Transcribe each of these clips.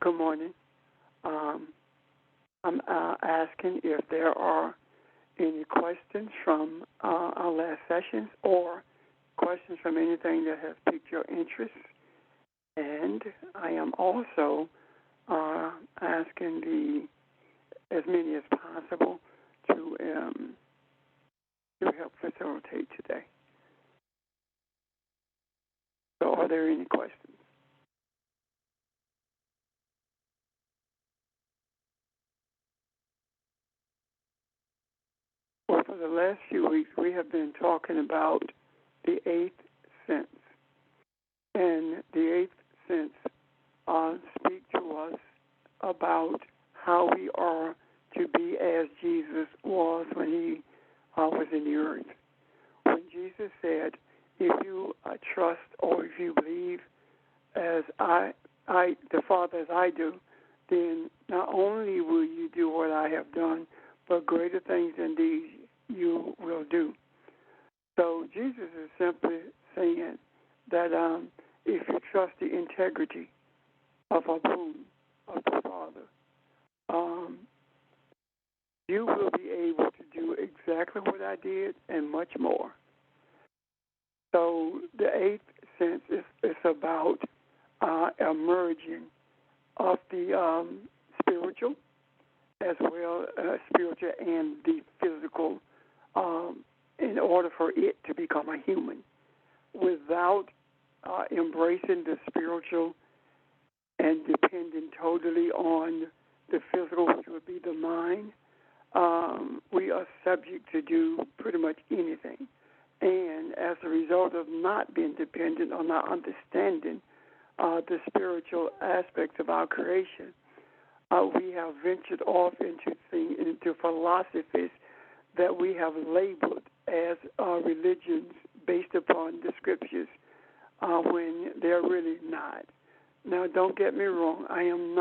Good morning. Um, I'm asking if there are any questions from our last sessions or questions from anything that has piqued your interest. And I am also asking as many as possible to help facilitate today. So are there any questions? Well, for the last few weeks, we have been talking about the eighth sense. And the eighth sense speak to us about how we are to be as Jesus was when he was in the earth. When Jesus said, if you trust or if you believe as the Father as I do, then not only will you do what I have done, but greater things than these you will do. So Jesus is simply saying that if you trust the integrity of a boom of the Father, you will be able to do exactly what I did and much more. So the eighth sense is about emerging of the spiritual as well as spiritual and the physical in order for it to become a human. Without embracing the spiritual and depending totally on the physical, which would be the mind, we are subject to do pretty much anything. And as a result of not being dependent or not understanding the spiritual aspects of our creation, we have ventured off into philosophies that we have labeled as religions based upon the scriptures when they're really not. Now, don't get me wrong. I'm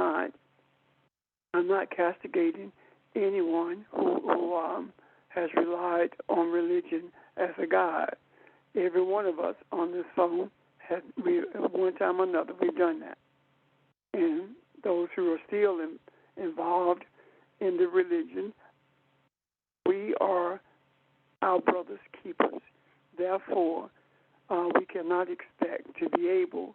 not castigating anyone who has relied on religion as a guide. Every one of us on this phone at one time or another, we've done that. And those who are still involved in the religion, we are our brother's keepers. Therefore, we cannot expect to be able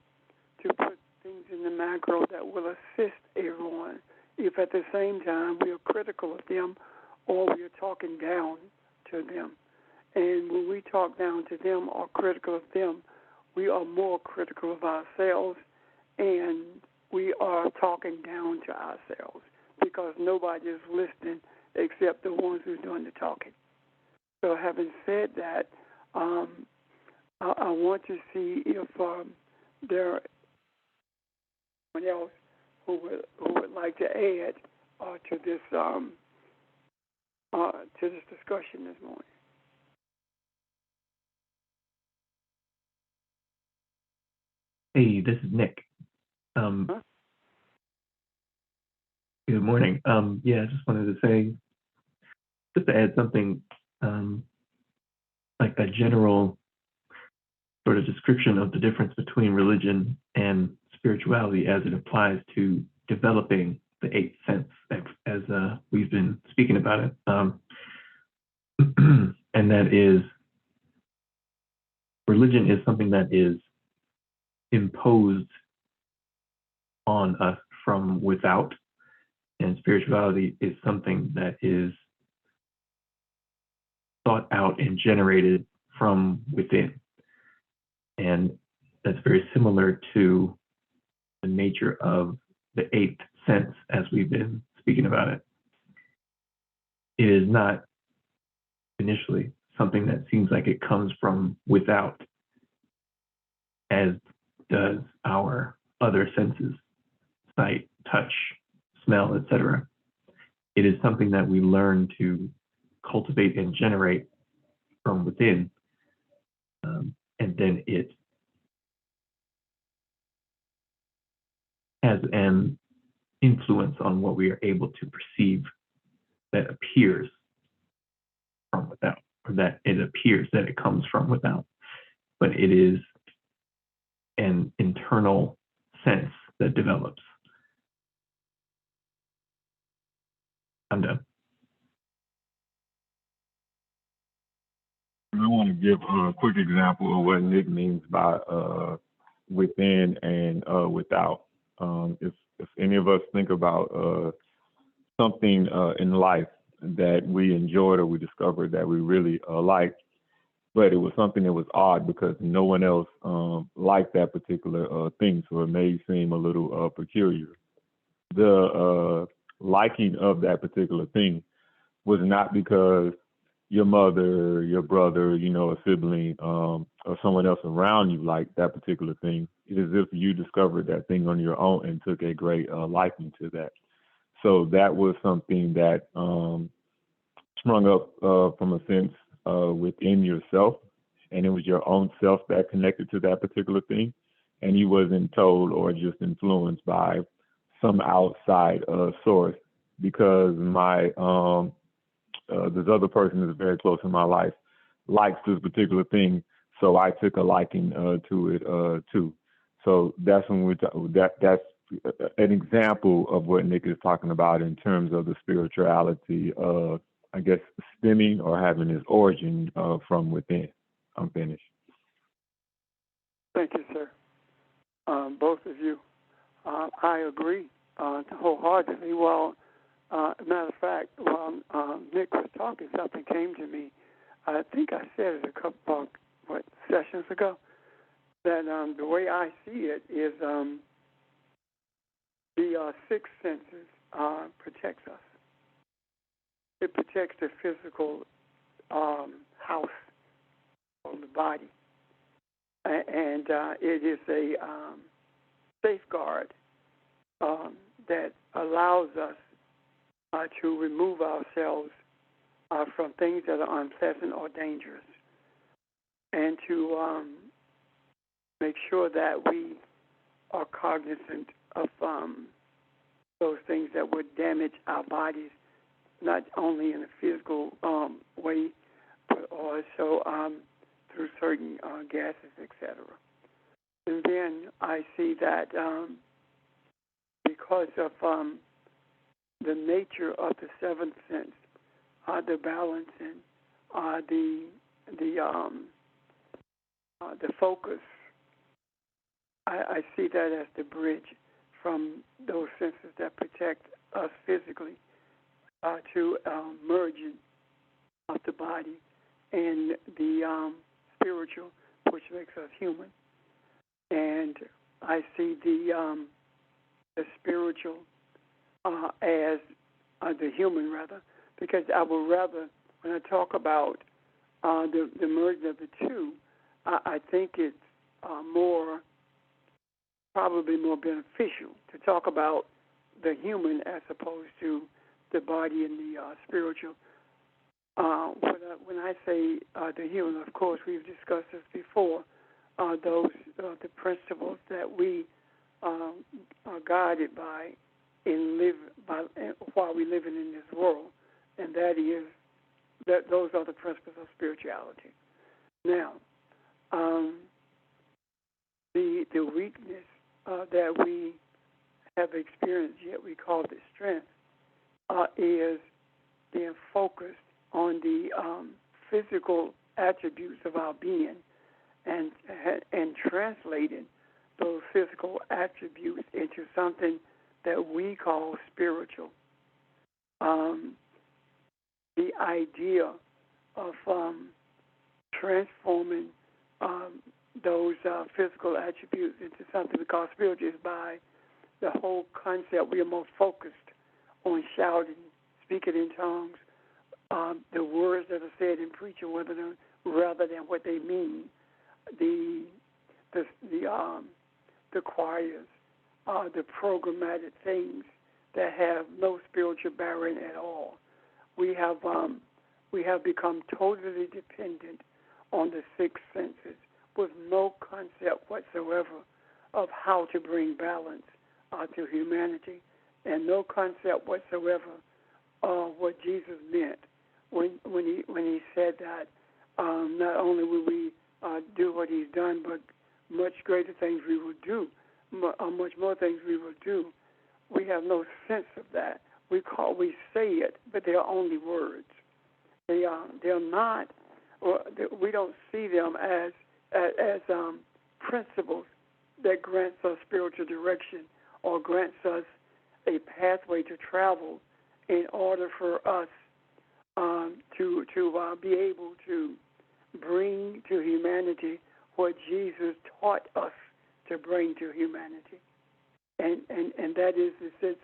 to put things in the macro that will assist everyone if at the same time we are critical of them or we are talking down to them. And when we talk down to them or critical of them, we are more critical of ourselves and we are talking down to ourselves because nobody is listening except the ones who's doing the talking. So having said that, I want to see if there are anyone else who would like to add to this discussion this morning. Hey, this is Nick. Good morning. I just wanted to say, just to add something, like a general sort of description of the difference between religion and spirituality as it applies to developing the eighth sense, as we've been speaking about it. And that is, religion is something that is imposed on us from without, and spirituality is something that is thought out and generated from within. And that's very similar to the nature of the eighth sense as we've been speaking about it. It is not initially something that seems like it comes from without, as does our other senses, sight, touch, smell, etc. It is something that we learn to cultivate and generate from within, and then it has an influence on what we are able to perceive that appears from without, or that it appears that it comes from without, but it is an internal sense that develops. I'm done. I want to give a quick example of what Nick means by within and without. If any of us think about something in life that we enjoyed or we discovered that we really liked, but it was something that was odd because no one else liked that particular thing, so it may seem a little peculiar. The liking of that particular thing was not because your mother, your brother, a sibling, or someone else around you liked that particular thing. It is as if you discovered that thing on your own and took a great liking to that. So that was something that sprung up from a sense within yourself, and it was your own self that connected to that particular thing, and you wasn't told or just influenced by some outside source because my this other person that's very close in my life likes this particular thing, so I took a liking to it too. So that's when that's an example of what Nick is talking about in terms of the spirituality of, I guess, stemming or having its origin from within. I'm finished. Thank you, sir. Both of you. I agree wholeheartedly. Well, matter of fact, while Nick was talking, something came to me. I think I said it a couple sessions ago, that the way I see it is the sixth senses protects us. It protects the physical house of the body, and it is a safeguard that allows us to remove ourselves from things that are unpleasant or dangerous, and to make sure that we are cognizant of those things that would damage our bodies, not only in a physical way, but also through certain gases, etc. And then I see that because of the nature of the seventh sense, the balancing, the focus, I see that as the bridge from those senses that protect us physically to merging of the body and the spiritual, which makes us human. And I see the spiritual as the human, rather, because I would rather, when I talk about the merging of the two, I think it's probably more beneficial to talk about the human as opposed to the body and the spiritual. When I say the human, of course, we've discussed this before. The principles that we are guided by while we're living in this world, and that is that those are the principles of spirituality. Now, the weakness that we have experienced, yet we call it strength, is being focused on the physical attributes of our being and translating those physical attributes into something that we call spiritual. The idea of transforming those physical attributes into something we call spiritual is by the whole concept. We are most focused on shouting, speaking in tongues, the words that are said in preaching, rather than what they mean. The choirs, the programmatic things that have no spiritual bearing at all. We have become totally dependent on the six senses with no concept whatsoever of how to bring balance to humanity, and no concept whatsoever of what Jesus meant when he said that not only will we do what he's done, but much greater things we will do, much more things we will do. We have no sense of that. we say it, but they're only words. They're not, or we don't see them as principles that grants us spiritual direction or grants us a pathway to travel in order for us to be able to bring to humanity what Jesus taught us to bring to humanity. And that is a sense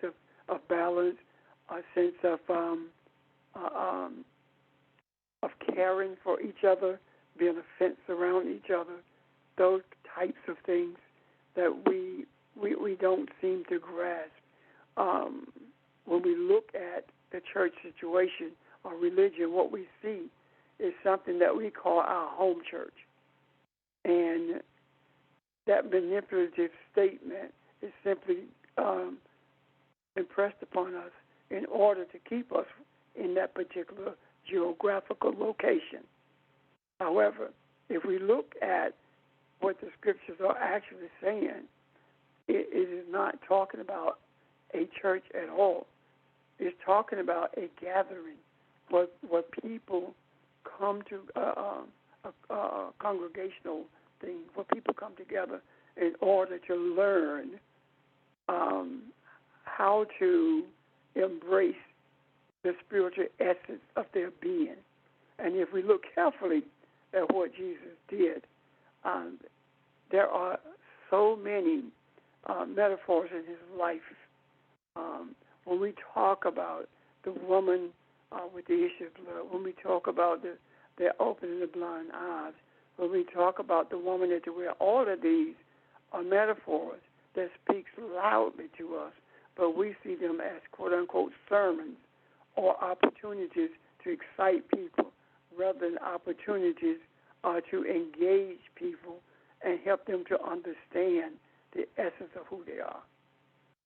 of balance, a sense of caring for each other, being a fence around each other, those types of things that we don't seem to grasp. When we look at the church situation or religion, what we see is something that we call our home church. And that manipulative statement is simply impressed upon us in order to keep us in that particular geographical location. However, if we look at what the scriptures are actually saying, it is not talking about a church at all. It's talking about a gathering where people come to a congregational thing, where people come together in order to learn how to embrace the spiritual essence of their being. And if we look carefully at what Jesus did, there are so many metaphors in his life. When we talk about the woman with the issue of blood, when we talk about the opening the blind eyes, when we talk about the woman at the well, all of these are metaphors that speaks loudly to us, but we see them as quote-unquote sermons or opportunities to excite people rather than opportunities to engage people and help them to understand the essence of who they are.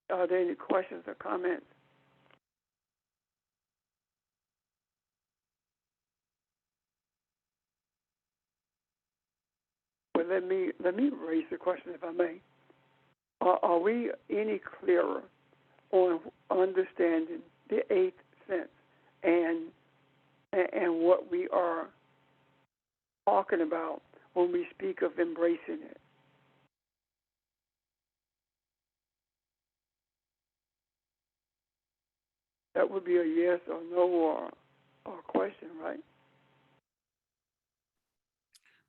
Are there any questions or comments? Well, let me raise the question, if I may. Are we any clearer on understanding the eighth sense and what we are talking about when we speak of embracing it? That would be a yes or no or a question, right?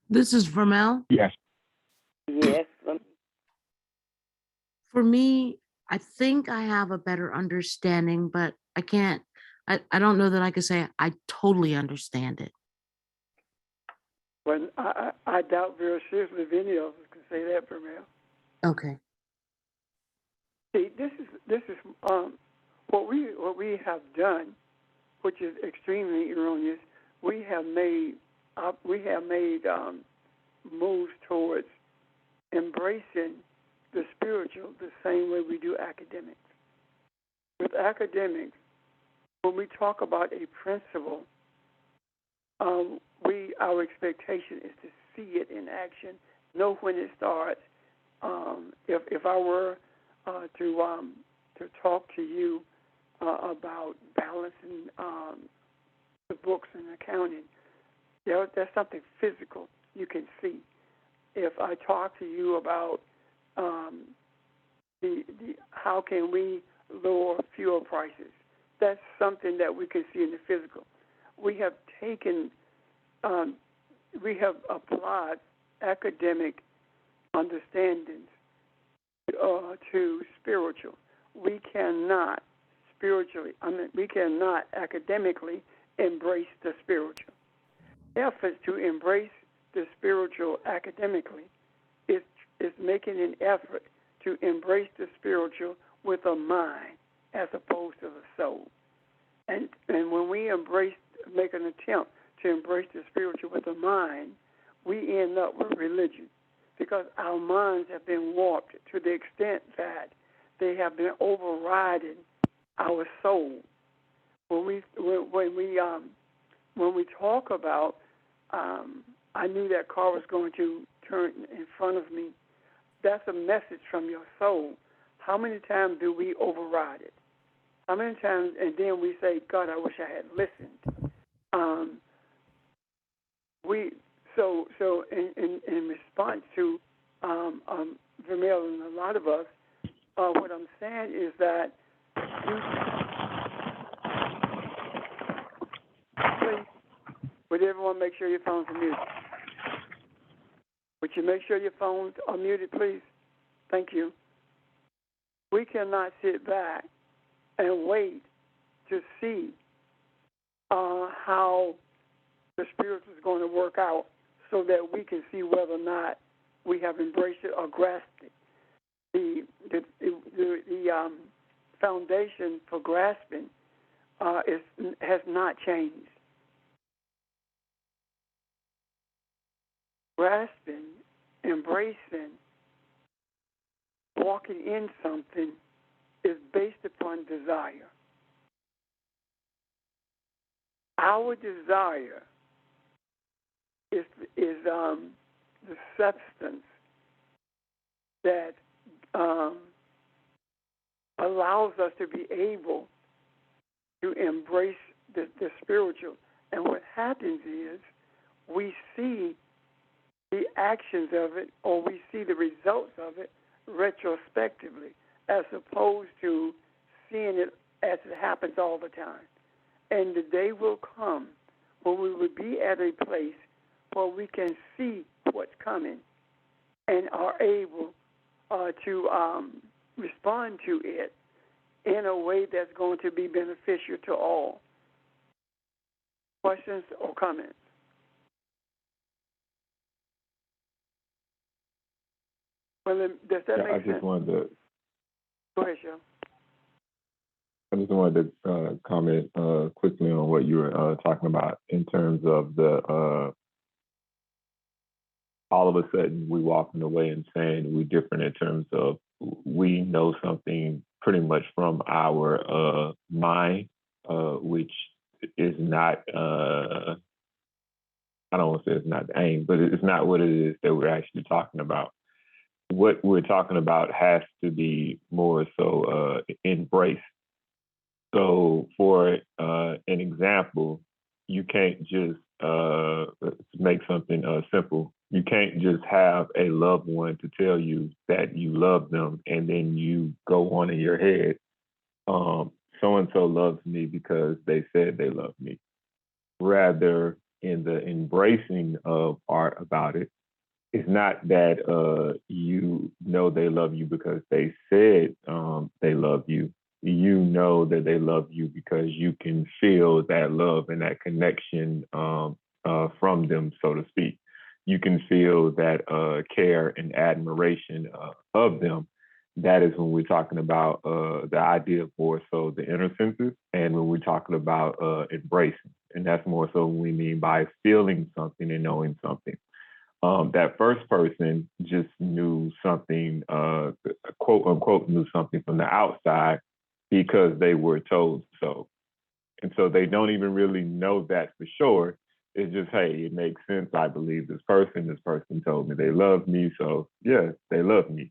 This is Vermel. Yes. Yes. For me, I think I have a better understanding, but I don't know that I could say I totally understand it. Well, I doubt very seriously if any of us can say that for me. Okay. See, this is what we have done, which is extremely erroneous. We have made moves towards embracing the spiritual the same way we do academics. With academics, when we talk about a principle, our expectation is to see it in action, know when it starts. If I were to talk to you about balancing the books and accounting, that's something physical you can see. If I talk to you about how can we lower fuel prices, that's something that we can see in the physical. We have applied academic understandings to spiritual. We cannot academically embrace the spiritual. Efforts to embrace the spiritual academically is making an effort to embrace the spiritual with a mind as opposed to the soul. And when we make an attempt to embrace the spiritual with a mind, we end up with religion because our minds have been warped to the extent that they have been overriding our soul. When we talk about, I knew that car was going to turn in front of me, that's a message from your soul. How many times do we override it? How many times, and then we say, God, I wish I had listened. So in response to Vermeil and a lot of us, what I'm saying is that please, would everyone make sure your phones are muted? Would you make sure your phones are muted, please? Thank you. We cannot sit back and wait to see how the spiritual is going to work out so that we can see whether or not we have embraced it or grasped it. The foundation for grasping has not changed. Grasping, embracing, walking in something is based upon desire. Our desire is the substance that allows us to be able to embrace the spiritual. And what happens is we see the actions of it, or we see the results of it retrospectively, as opposed to seeing it as it happens all the time. And the day will come when we will be at a place where we can see what's coming and are able to respond to it in a way that's going to be beneficial to all. Questions or comments? Well, then, does that make sense? Wanted to. Go ahead, Cheryl. I just wanted to comment quickly on what you were talking about in terms of the all of a sudden we walking away and saying we're different in terms of we know something pretty much from our mind, which is not, I don't want to say it's not the aim, but it's not what it is that we're actually talking about. What we're talking about has to be more so embraced. So for an example, you can't just make something simple. You can't just have a loved one to tell you that you love them and then you go on in your head, so-and-so loves me because they said they love me. Rather, in the embracing of art about it, it's not that you know they love you because they said they love you. You know that they love you because you can feel that love and that connection from them, so to speak. You can feel that care and admiration of them. That is when we're talking about the idea of more so the inner senses, and when we're talking about embracing. And that's more so what we mean by feeling something and knowing something. That first person just knew something, quote unquote, knew something from the outside because they were told so. And so they don't even really know that for sure. It's just, hey, it makes sense. I believe this person told me they love me. So yeah, they love me.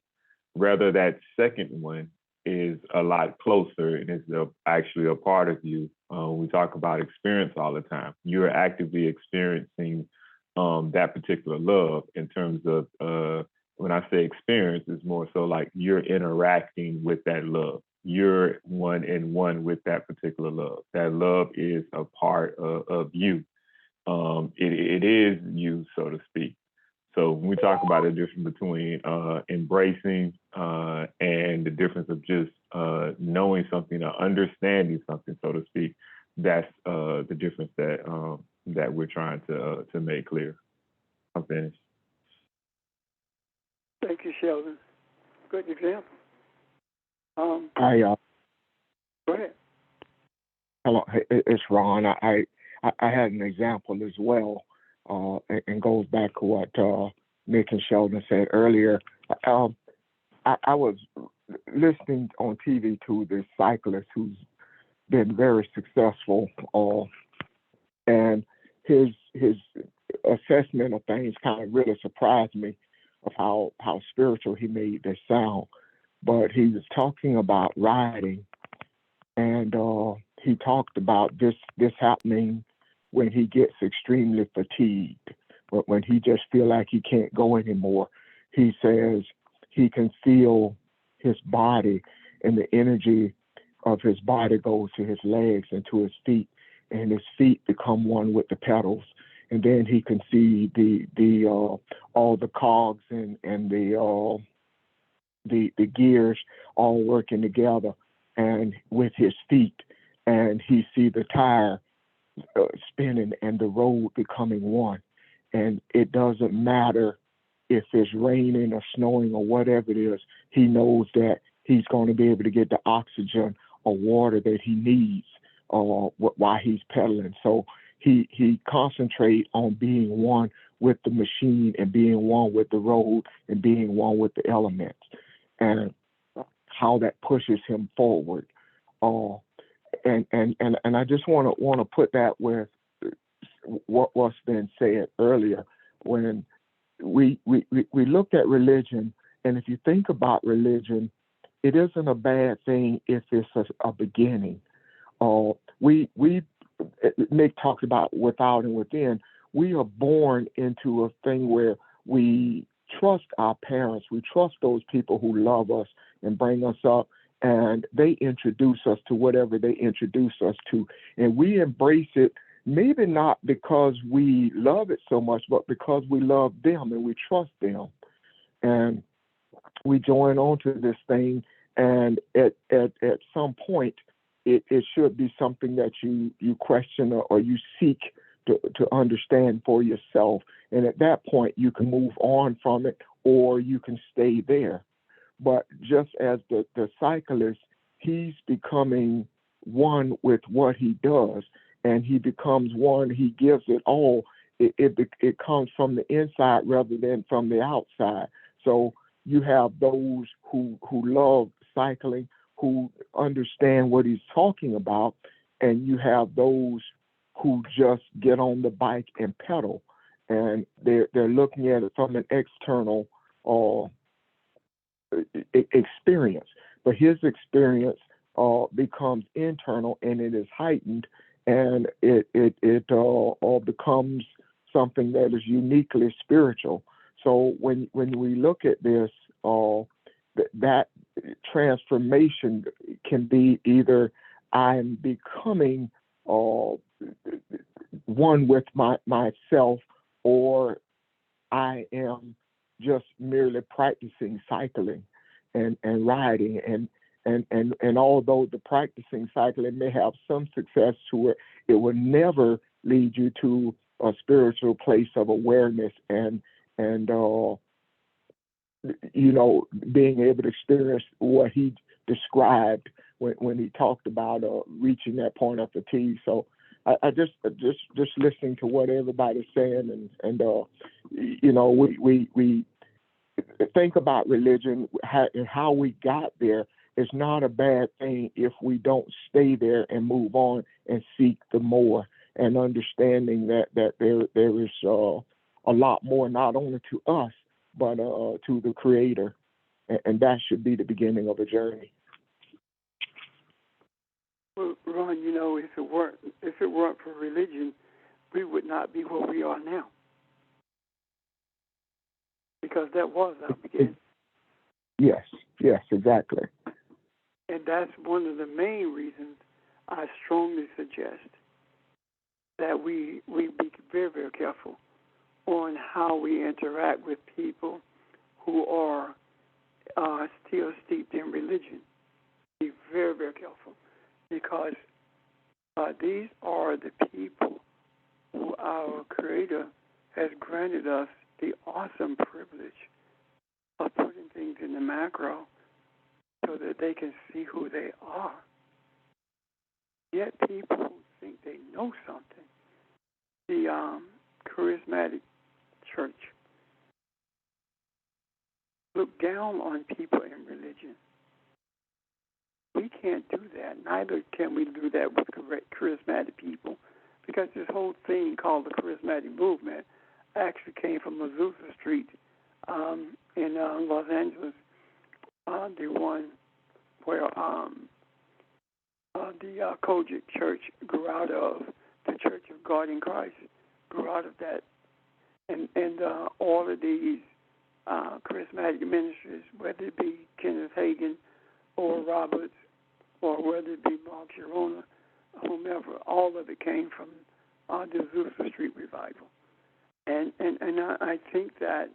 Rather, that second one is a lot closer and is actually a part of you. We talk about experience all the time. You're actively experiencing that particular love in terms of, when I say experience, it's more so like you're interacting with that love. You're one in one with that particular love. That love is a part of you. It is you, so to speak. So when we talk about the difference between embracing and the difference of just knowing something or understanding something, so to speak, that's the difference that we're trying to make clear. I'm finished. Thank you, Sheldon. Good example. Go ahead. Hello, it's Ron. I had an example as well, and goes back to what Nick and Sheldon said earlier. I was listening on TV to this cyclist who's been very successful, and his assessment of things kind of really surprised me of how spiritual he made this sound. But he was talking about riding, and he talked about this happening when he gets extremely fatigued, when he just feel like he can't go anymore. He says he can feel his body, and the energy of his body goes to his legs and to his feet, and his feet become one with the pedals. And then he can see the all the cogs and the gears all working together, and with his feet, and he see the tire spinning and the road becoming one. And it doesn't matter if it's raining or snowing or whatever it is. He knows that he's going to be able to get the oxygen or water that he needs while he's pedaling. So he concentrates on being one with the machine and being one with the road and being one with the elements, and how that pushes him forward. And I just want to put that with what's been said earlier. When we looked at religion, and if you think about religion, it isn't a bad thing if it's a beginning. Nick talked about without and within. We are born into a thing where we trust our parents. We trust those people who love us and bring us up, and they introduce us to whatever they introduce us to. And we embrace it, maybe not because we love it so much, but because we love them and we trust them. And we join on to this thing, and at some point, it should be something that you question or you seek to understand for yourself. And at that point, you can move on from it, or you can stay there. But just as the cyclist, he's becoming one with what he does, and he becomes one, he gives it all. It comes from the inside rather than from the outside. So you have those who love cycling, who understand what he's talking about, and you have those who just get on the bike and pedal, and they're looking at it from an external experience. But his experience becomes internal, and it is heightened, and it all becomes something that is uniquely spiritual. So when we look at this, that transformation can be either I'm becoming one with myself, or I am just merely practicing cycling and riding. And although the practicing cycling may have some success to it, it will never lead you to a spiritual place of awareness and being able to experience what he described when he talked about reaching that point of fatigue. So I just listening to what everybody's saying, and we think about religion and how we got there. It's not a bad thing if we don't stay there and move on and seek the more, and understanding that there is a lot more, not only to us, but to the Creator. And that should be the beginning of a journey. Well, Ron, if it weren't for religion, we would not be where we are now, because that was our beginning. Yes, exactly. And that's one of the main reasons I strongly suggest that we be very, very careful on how we interact with people who are still steeped in religion. Be very, very careful, because these are the people who our Creator has granted us the awesome privilege of putting things in the macro so that they can see who they are. Yet people who think they know something, the charismatic church, look down on people in religion. We can't do that. Neither can we do that with charismatic people, because this whole thing called the charismatic movement actually came from Azusa Street in Los Angeles, the one where the Kojic Church grew out of, the Church of God in Christ grew out of that, and all of these charismatic ministries, whether it be Kenneth Hagin or Roberts, or whether it be Mark Sharona, whomever, all of it came from the Azusa Street revival, and I think that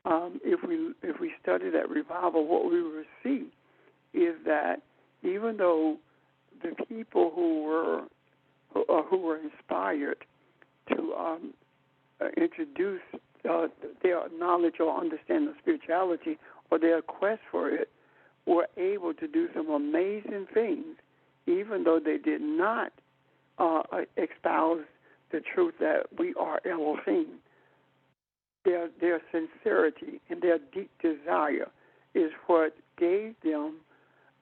if we study that revival, what we will see is that even though the people who were inspired to introduce their knowledge or understanding of spirituality or their quest for it were able to do some amazing things, even though they did not espouse the truth that we are Elohim. Their sincerity and their deep desire is what gave them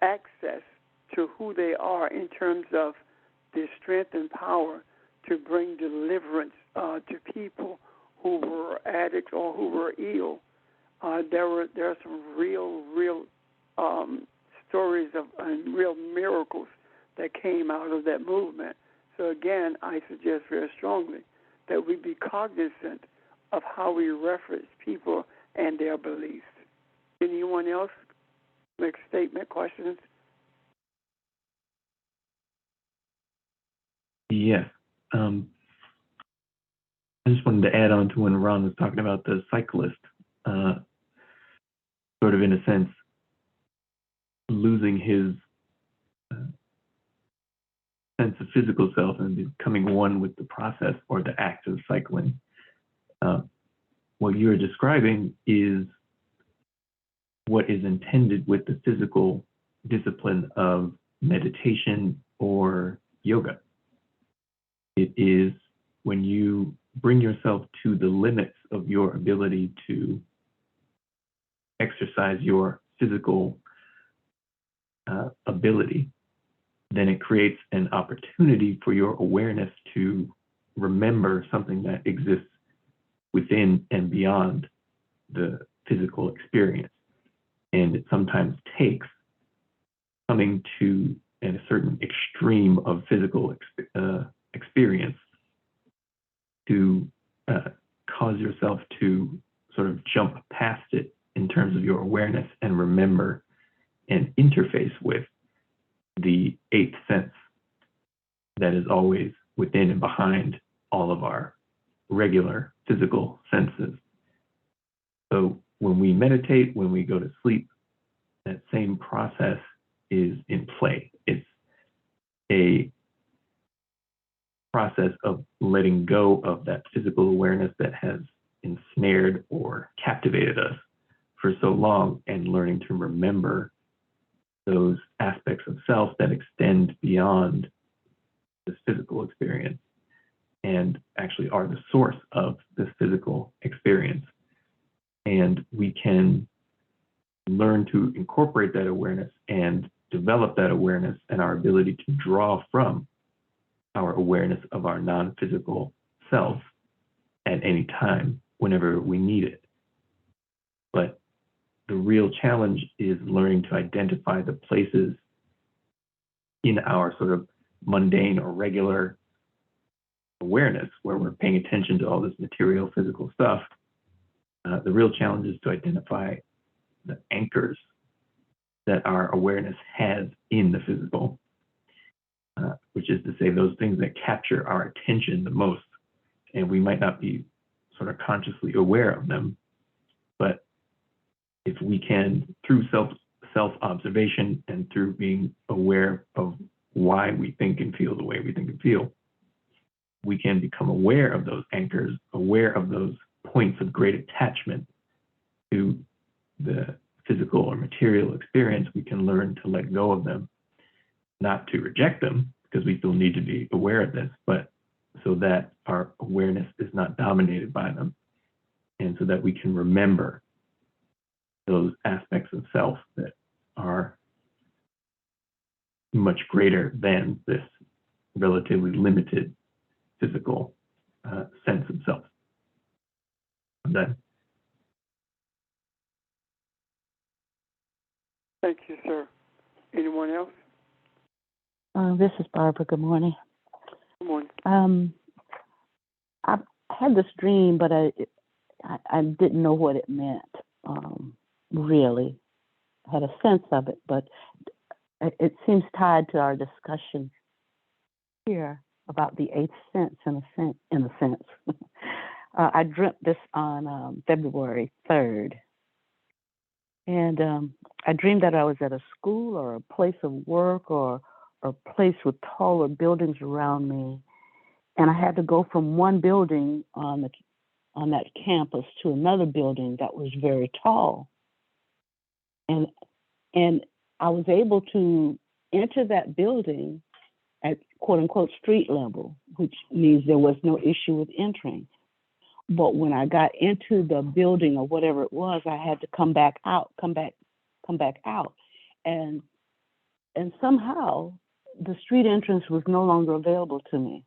access to who they are in terms of their strength and power to bring deliverance to people who were addicts or who were ill. There are some real stories of and real miracles that came out of that movement. So again, I suggest very strongly that we be cognizant of how we reference people and their beliefs. Anyone else make a statement, questions? Yes. I just wanted to add on to when Ron was talking about the cyclist, sort of in a sense, losing his sense of physical self and becoming one with the process or the act of cycling. What you're describing is what is intended with the physical discipline of meditation or yoga. It is when you bring yourself to the limits of your ability to exercise your physical ability, then it creates an opportunity for your awareness to remember something that exists within and beyond the physical experience. And it sometimes takes coming to a certain extreme of physical experience to cause yourself to sort of jump past it in terms of your awareness and remember and interface with the eighth sense that is always within and behind all of our regular physical senses. So when we meditate, when we go to sleep, that same process is in play. It's a process of letting go of that physical awareness that has ensnared or captivated us for so long and learning to remember those aspects of self that extend beyond this physical experience and actually are the source of this physical experience. And we can learn to incorporate that awareness and develop that awareness and our ability to draw from our awareness of our non-physical self at any time, whenever we need it. But the real challenge is learning to identify the places in our sort of mundane or regular awareness where we're paying attention to all this material, physical stuff. The real challenge is to identify the anchors that our awareness has in the physical, which is to say those things that capture our attention the most. And we might not be sort of consciously aware of them, but if we can, through self-observation and through being aware of why we think and feel the way we think and feel, we can become aware of those anchors, aware of those points of great attachment to the physical or material experience. We can learn to let go of them, not to reject them, because we still need to be aware of this, but so that our awareness is not dominated by them, and so that we can remember those aspects of self that are much greater than this relatively limited physical sense of self. I'm done. Thank you, sir. Anyone else? This is Barbara. Good morning. Good morning. I had this dream, but I didn't know what it meant. Really, I had a sense of it, but it seems tied to our discussion here about the eighth sense, in a sense. I dreamt this on February 3rd, and I dreamed that I was at a school or a place of work or a place with taller buildings around me, and I had to go from one building on that campus to another building that was very tall, and I was able to enter that building at quote unquote street level, which means there was no issue with entering. But when I got into the building or whatever it was, I had to come back out, and somehow the street entrance was no longer available to me,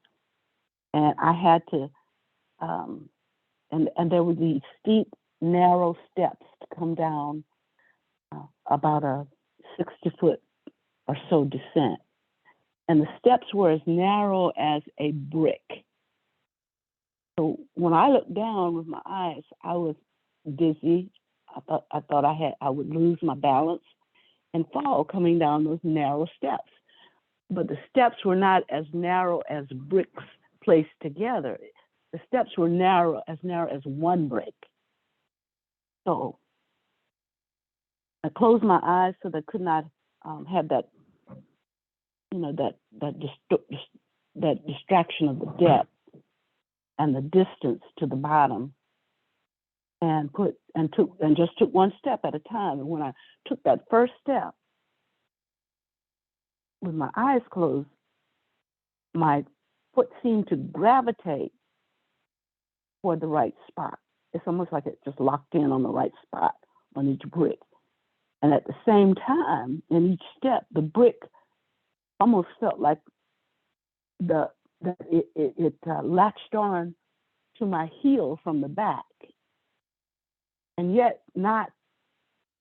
and I had to, and there were these steep, narrow steps to come down about a 60-foot or so descent, and the steps were as narrow as a brick. So when I looked down with my eyes, I was dizzy. I thought I would lose my balance and fall coming down those narrow steps. But the steps were not as narrow as bricks placed together. The steps were narrow as one brick. So I closed my eyes so that I could not have that, that distraction of the depth and the distance to the bottom, and just took one step at a time. And when I took that first step, with my eyes closed, my foot seemed to gravitate toward the right spot. It's almost like it just locked in on the right spot on each brick. And at the same time, in each step, the brick almost felt like it latched on to my heel from the back, and yet not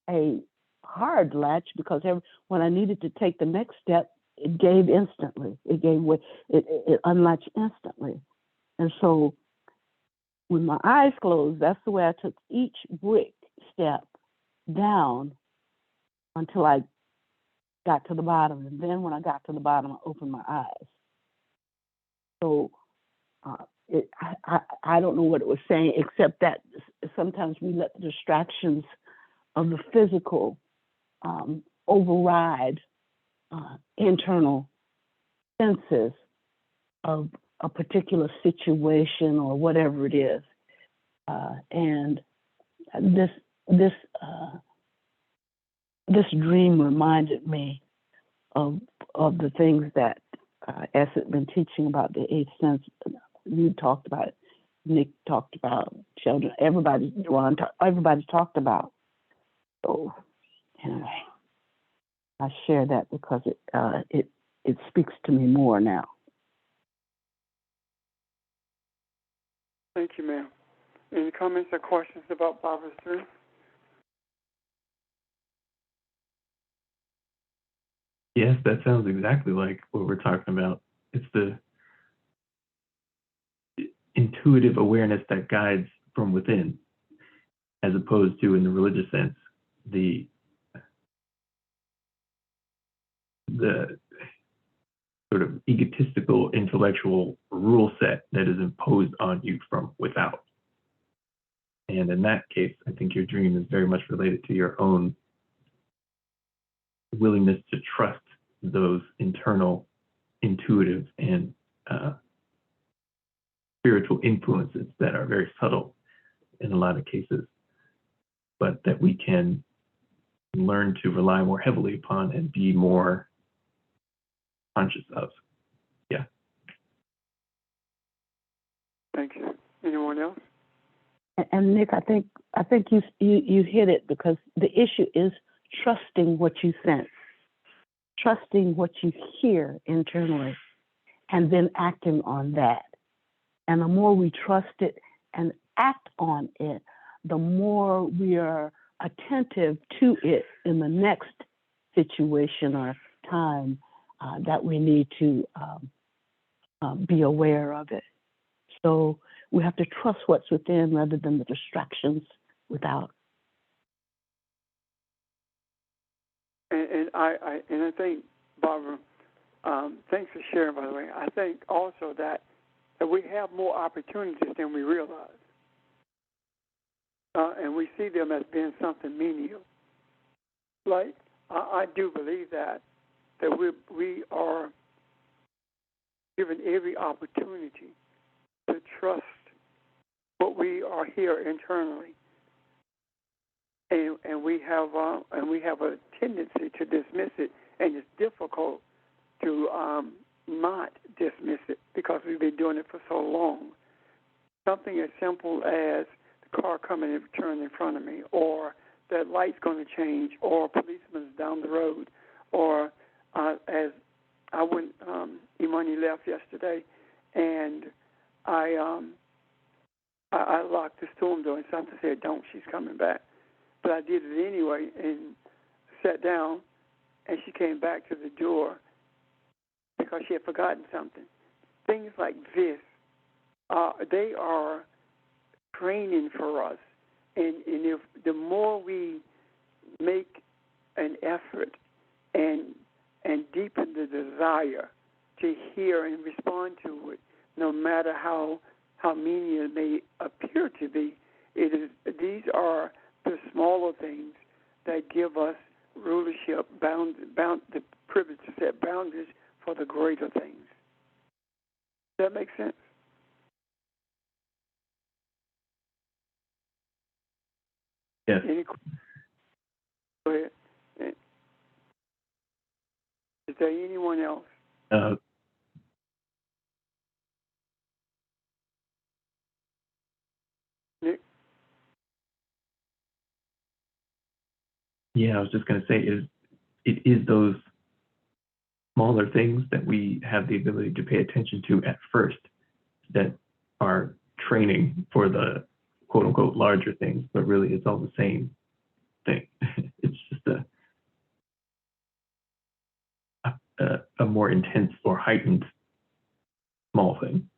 a hard latch, because when I needed to take the next step, it gave instantly. It gave way. It unlatched instantly. And so when my eyes closed, that's the way I took each brick step down until I got to the bottom. And then when I got to the bottom, I opened my eyes. So I don't know what it was saying, except that sometimes we let the distractions of the physical override internal senses of a particular situation or whatever it is. And this dream reminded me of the things that as it's been teaching about the eighth sense. You talked about it, Nick talked about, Sheldon, everybody talked about. So anyway, I share that because it speaks to me more now. Thank you, ma'am. Any comments or questions about Barbara's dream? Yes, that sounds exactly like what we're talking about. It's the intuitive awareness that guides from within, as opposed to, in the religious sense, the sort of egotistical intellectual rule set that is imposed on you from without. And in that case, I think your dream is very much related to your own willingness to trust those internal, intuitive, and spiritual influences that are very subtle in a lot of cases, but that we can learn to rely more heavily upon and be more conscious of. Yeah. Thank you. Anyone else? And Nick, I think you hit it, because the issue is trusting what you sense, trusting what you hear internally, and then acting on that. And the more we trust it and act on it, the more we are attentive to it in the next situation or time that we need to be aware of it. So we have to trust what's within rather than the distractions without. And I think, Barbara, thanks for sharing, by the way. I think also that we have more opportunities than we realize. And we see them as being something menial. Like, I do believe that we are given every opportunity to trust what we are here internally. And we have a tendency to dismiss it, and it's difficult to not dismiss it because we've been doing it for so long. Something as simple as the car coming and turning in front of me, or that light's going to change, or a policeman's down the road, or as I went, Imani left yesterday, and I locked the storm door, and something said, "Don't, she's coming back." But I did it anyway and sat down, and she came back to the door because she had forgotten something. Things like this, they are training for us. And if the more we make an effort and deepen the desire to hear and respond to it, no matter how menial it may appear to be, these are the smaller things that give us rulership, the privilege to set boundaries for the greater things. Does that make sense? Yes. Go ahead. Is there anyone else? Nick? Yeah, I was just going to say, it is those smaller things that we have the ability to pay attention to at first that are training for the quote unquote larger things, but really it's all the same thing. It's just a more intense or heightened small thing,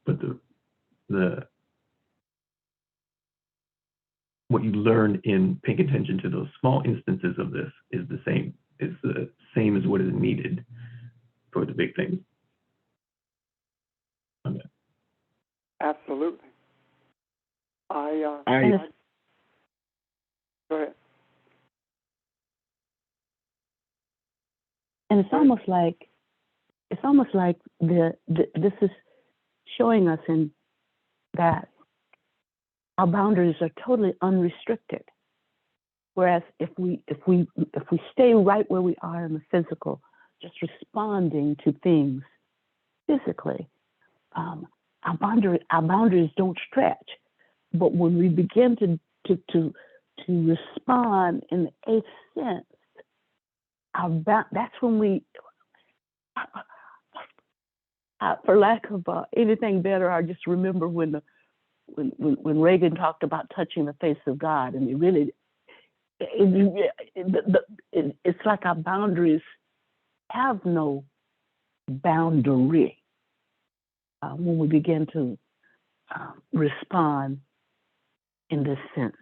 but the what you learn in paying attention to those small instances of this is the same. It's the same as what is needed for the big things. Okay. Absolutely. Go ahead. And it's almost like this is showing us in that our boundaries are totally unrestricted. Whereas if we stay right where we are in the physical, just responding to things physically, our boundaries don't stretch. But when we begin to respond in the eighth sense, that's when we, for lack of anything better, I just remember when Reagan talked about touching the face of God, and it's like our boundaries have no boundary when we begin to respond in this sense.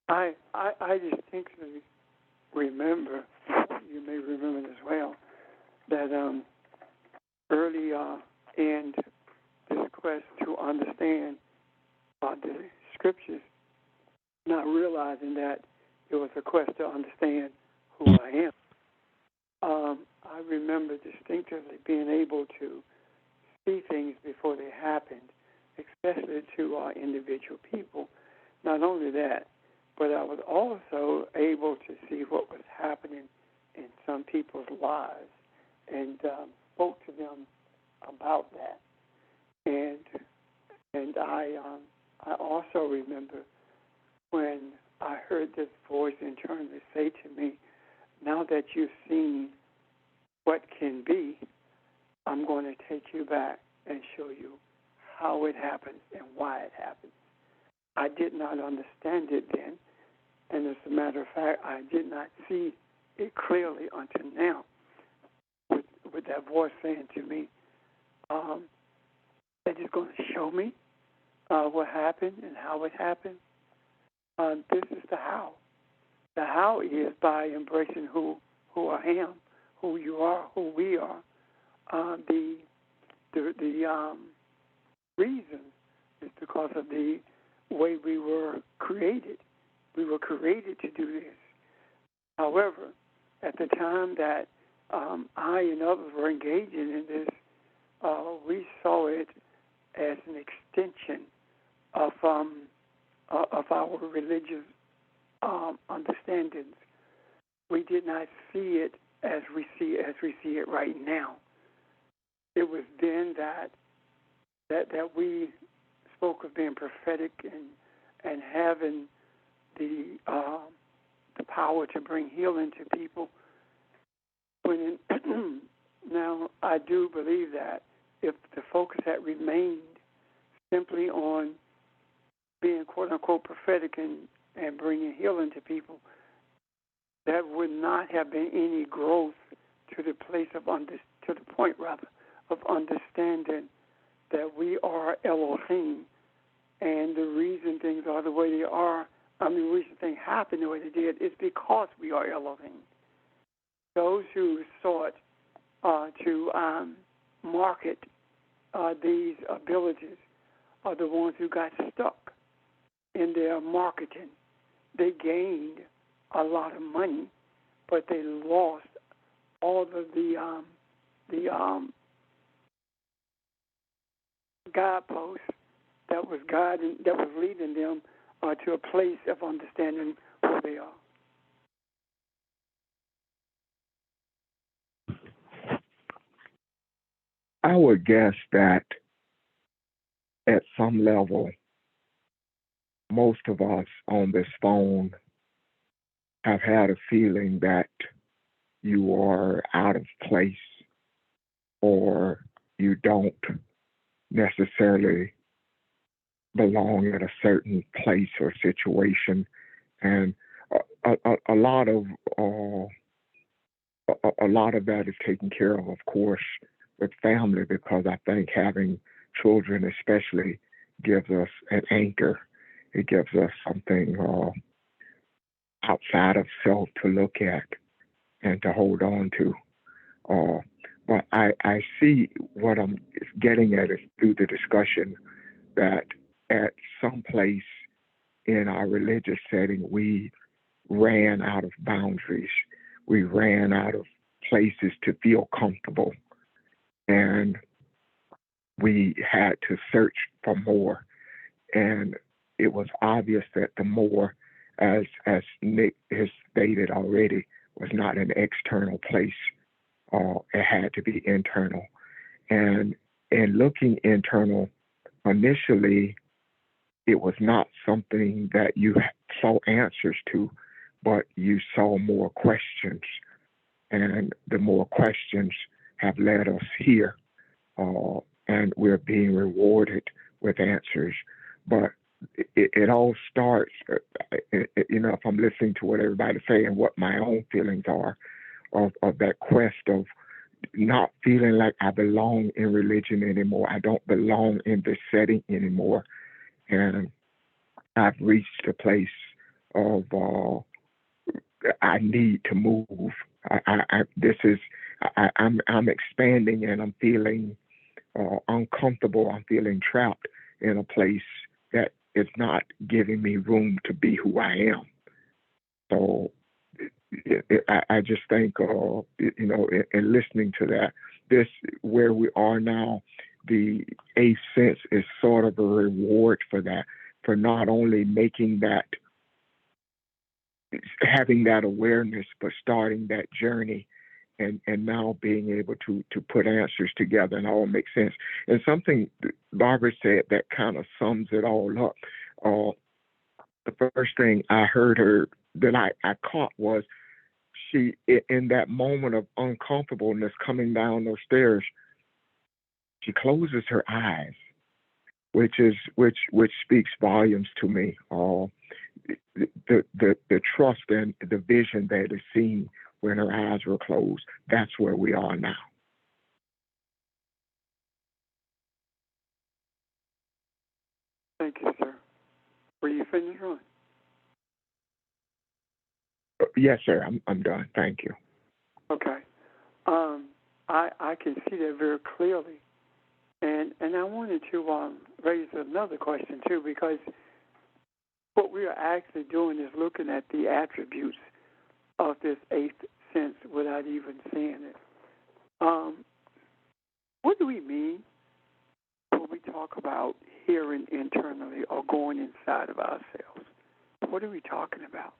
I distinctly remember, you may remember as well, that early in this quest to understand the scriptures, not realizing that it was a quest to understand who I am. I remember distinctively being able to see things before they happened, especially to individual people. Not only that, but I was also able to see what was happening in some people's lives and spoke to them about that. And I also remember when I heard this voice internally say to me, "Now that you've seen what can be, I'm going to take you back and show you how it happens and why it happens." I did not understand it then, and as a matter matter of fact, I did not see it clearly until now, with that voice saying to me, they're just going to show me what happened and how it happened. This is the how. The how is by embracing who I am, who you are, who we are. The reason is because of the way we were created. We were created to do this. However, at the time that I and others were engaging in this, we saw it as an extension of our religious understandings. We did not see it as we see it right now. It was then that we spoke of being prophetic and having the power to bring healing to people. Now, I do believe that if the focus had remained simply on being quote-unquote prophetic and bringing healing to people, that would not have been any growth to the place of to the point of understanding that we are Elohim, and the reason things are the way they are, the reason things happen the way they did, is because we are Elohim. Those who sought to market these abilities are the ones who got stuck in their marketing. They gained a lot of money, but they lost all of the guideposts that was leading them to a place of understanding who they are. I would guess that at some level, most of us on this phone have had a feeling that you are out of place or you don't necessarily belong at a certain place or situation. And a lot of that is taken care of course, with family, because I think having children especially gives us an anchor. It gives us something outside of self to look at and to hold on to. But I see what I'm getting at is through the discussion that at some place in our religious setting, we ran out of boundaries. We ran out of places to feel comfortable. And we had to search for more. And it was obvious that the more, as Nick has stated already, was not an external place. It had to be internal. And in looking internal, initially, it was not something that you saw answers to, but you saw more questions. And the more questions have led us here, and we're being rewarded with answers. But it all starts, if I'm listening to what everybody's saying, what my own feelings are of that quest of not feeling like I belong in religion anymore. I don't belong in this setting anymore. And I've reached a place of I need to move. I'm expanding and I'm feeling uncomfortable. I'm feeling trapped in a place that is not giving me room to be who I am. So I just think, in listening to that, this where we are now, the eighth sense is sort of a reward for that, for not only making that, having that awareness, but starting that journey and now being able to put answers together and all make sense. And something Barbara said that kind of sums it all up. The first thing I heard her that I caught was she, in that moment of uncomfortableness coming down those stairs, she closes her eyes, which speaks volumes to me. the trust and the vision that is seen when her eyes were closed. That's where we are now. Thank you, sir. Were you finished, Ron? Yes, sir. I'm done. Thank you. Okay. I can see that very clearly. And I wanted to raise another question, too, because what we are actually doing is looking at the attributes of this eighth sense without even saying it. What do we mean when we talk about hearing internally or going inside of ourselves? What are we talking about?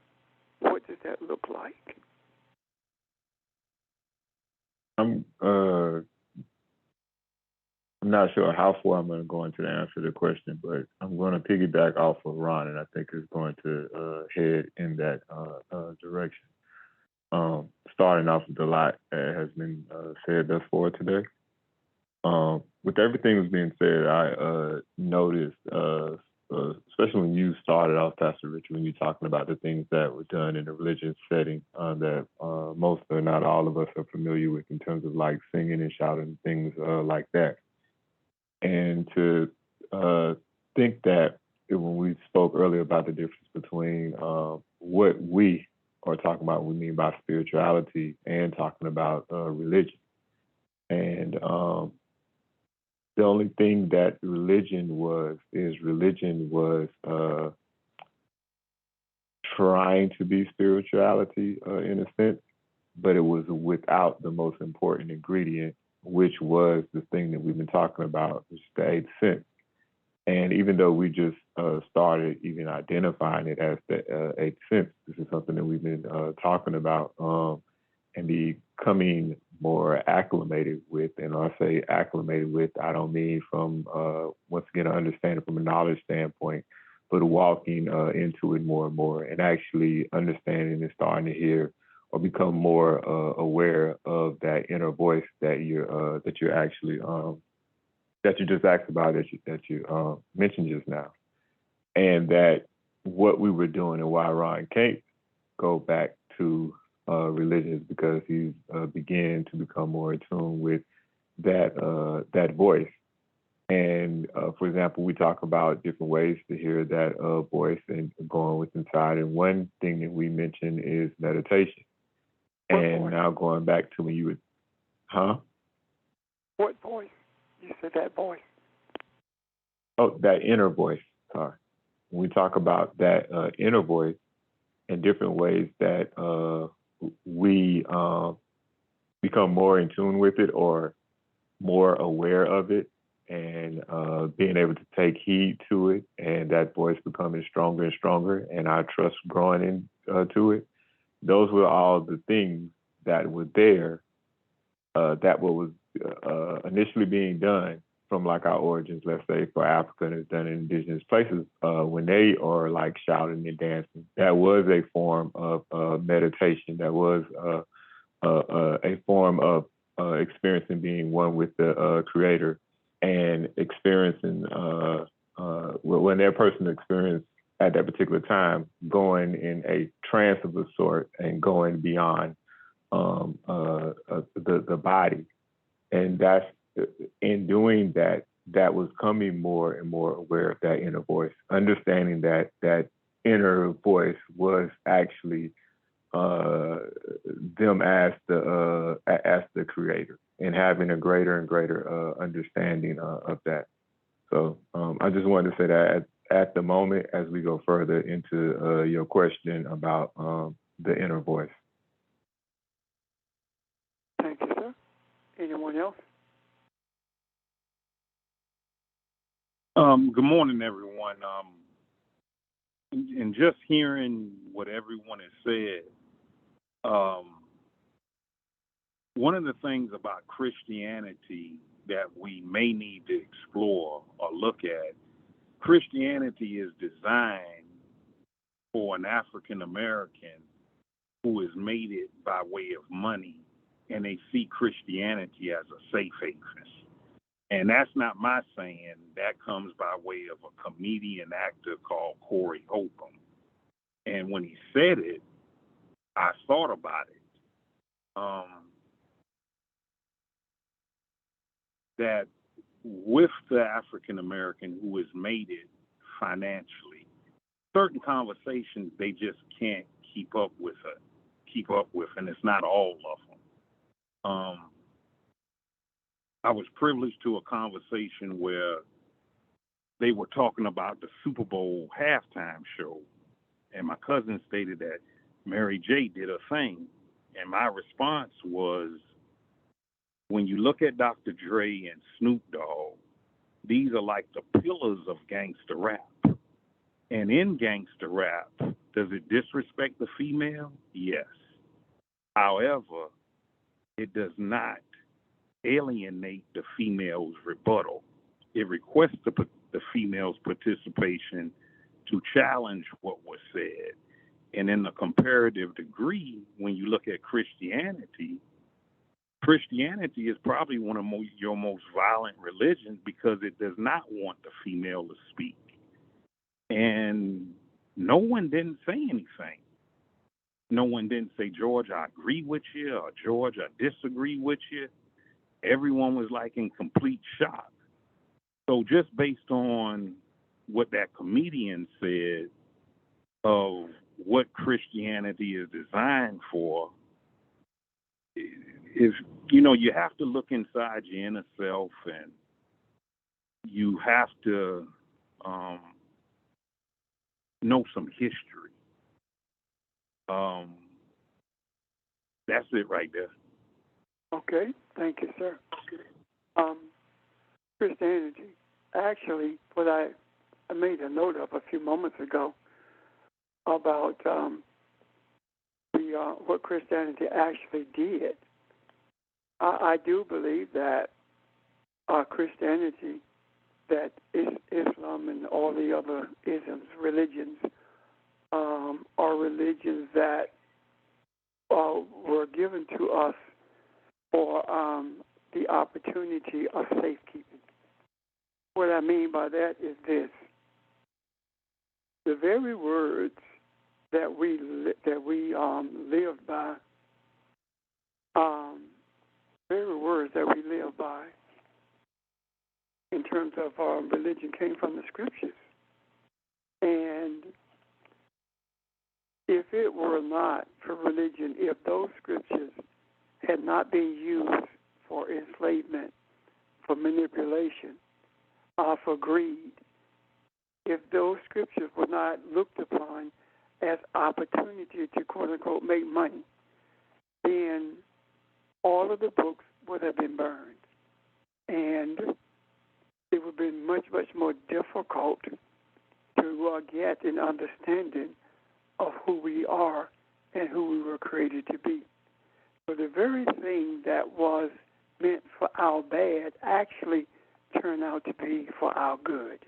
What does that look like? I'm not sure how far I'm going to go into the answer to the question, but I'm going to piggyback off of Ron, and I think it's going to head in that direction. Starting off with a lot that has been said thus far today. With everything that's being said, I noticed, especially when you started off, Pastor Richard, when you're talking about the things that were done in a religious setting that most or not all of us are familiar with in terms of like singing and shouting, things like that. And to think that when we spoke earlier about the difference between what we are talking about, we mean by spirituality and talking about religion. And the only thing that religion was trying to be spirituality in a sense, but it was without the most important ingredient, which was the thing that we've been talking about, which is the eighth sense. And even though we just started even identifying it as the eighth sense, this is something that we've been talking about and becoming more acclimated with. And when I say acclimated with, I don't mean from, once again, understanding from a knowledge standpoint, but walking into it more and more and actually understanding and starting to hear or become more aware of that inner voice that you're actually that you just asked about, that you mentioned just now, and that what we were doing and why Ron can't go back to religion is because he began to become more in tune with that voice. And for example, we talk about different ways to hear that voice and going with inside. And one thing that we mentioned is meditation. And now going back to when you would, What voice? You said that voice. Oh, that inner voice. Sorry. When we talk about that inner voice and different ways that we become more in tune with it or more aware of it, and being able to take heed to it, and that voice becoming stronger and stronger, and our trust growing into it. Those were all the things that were there that was initially being done from like our origins, let's say for Africa, and it's done in indigenous places when they are like shouting and dancing. That was a form of meditation. That was a form of experiencing being one with the Creator and experiencing when that person experienced at that particular time, going in a trance of a sort and going beyond the body. And that's in doing that, that was coming more and more aware of that inner voice, understanding that that inner voice was actually them as the Creator, and having a greater and greater understanding of that. So I just wanted to say that at the moment, as we go further into your question about the inner voice. Thank you, sir. Anyone else? Good morning, everyone. And just hearing what everyone has said, one of the things about Christianity that we may need to explore or look at, Christianity is designed for an African American who has made it by way of money, and they see Christianity as a safe haven. And that's not my saying. That comes by way of a comedian actor called Corey Holcomb. And when he said it, I thought about it. That with the African American who has made it financially, certain conversations they just can't keep up with, and it's not all of them. I was privileged to a conversation where they were talking about the Super Bowl halftime show, and my cousin stated that Mary J did a thing, and my response was, when you look at Dr. Dre and Snoop Dogg, these are like the pillars of gangster rap. And in gangster rap, does it disrespect the female? Yes. However, it does not alienate the female's rebuttal. It requests the female's participation to challenge what was said. And in the comparative degree, when you look at Christianity is probably one of your most violent religions because it does not want the female to speak. And no one didn't say anything. No one didn't say, George, I agree with you, or George, I disagree with you. Everyone was like in complete shock. So just based on what that comedian said of what Christianity is designed for, is, you have to look inside your inner self, and you have to know some history. That's it right there. Okay, thank you, sir. Christianity, actually, what I made a note of a few moments ago about what Christianity actually did. I do believe that Christianity, that Islam and all the other religions, are religions that were given to us for the opportunity of safekeeping. What I mean by that is this: the very words that we live by, very words that we live by in terms of religion came from the scriptures. And if it were not for religion, if those scriptures had not been used for enslavement, for manipulation, for greed, if those scriptures were not looked upon as opportunity to quote-unquote make money, then all of the books would have been burned. And it would have been much, much more difficult to get an understanding of who we are and who we were created to be. So the very thing that was meant for our bad actually turned out to be for our good,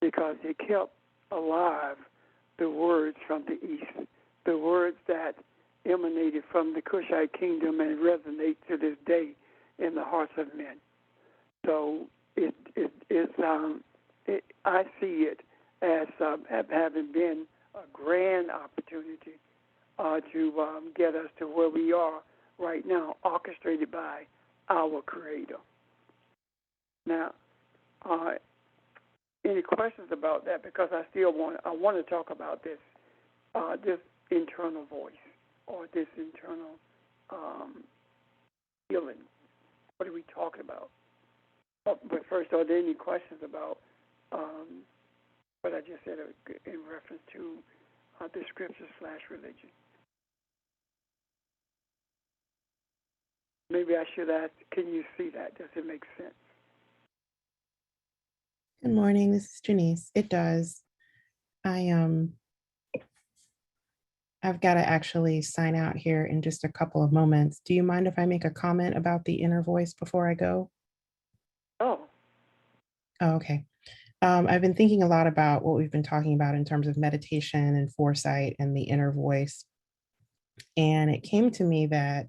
because it kept alive the words from the East, the words that emanated from the Cushite kingdom and resonate to this day in the hearts of men. So I see it as having been a grand opportunity to get us to where we are right now, orchestrated by our Creator. Now, any questions about that? Because I want to talk about this internal voice, or this internal feeling. What are we talking about? But first, are there any questions about what I just said in reference to the scriptures / religion? Maybe I should ask, can you see that? Does it make sense? Good morning, this is Janice. It does. I've got to actually sign out here in just a couple of moments. Do you mind if I make a comment about the inner voice before I go? Oh, Okay. I've been thinking a lot about what we've been talking about in terms of meditation and foresight and the inner voice. And it came to me that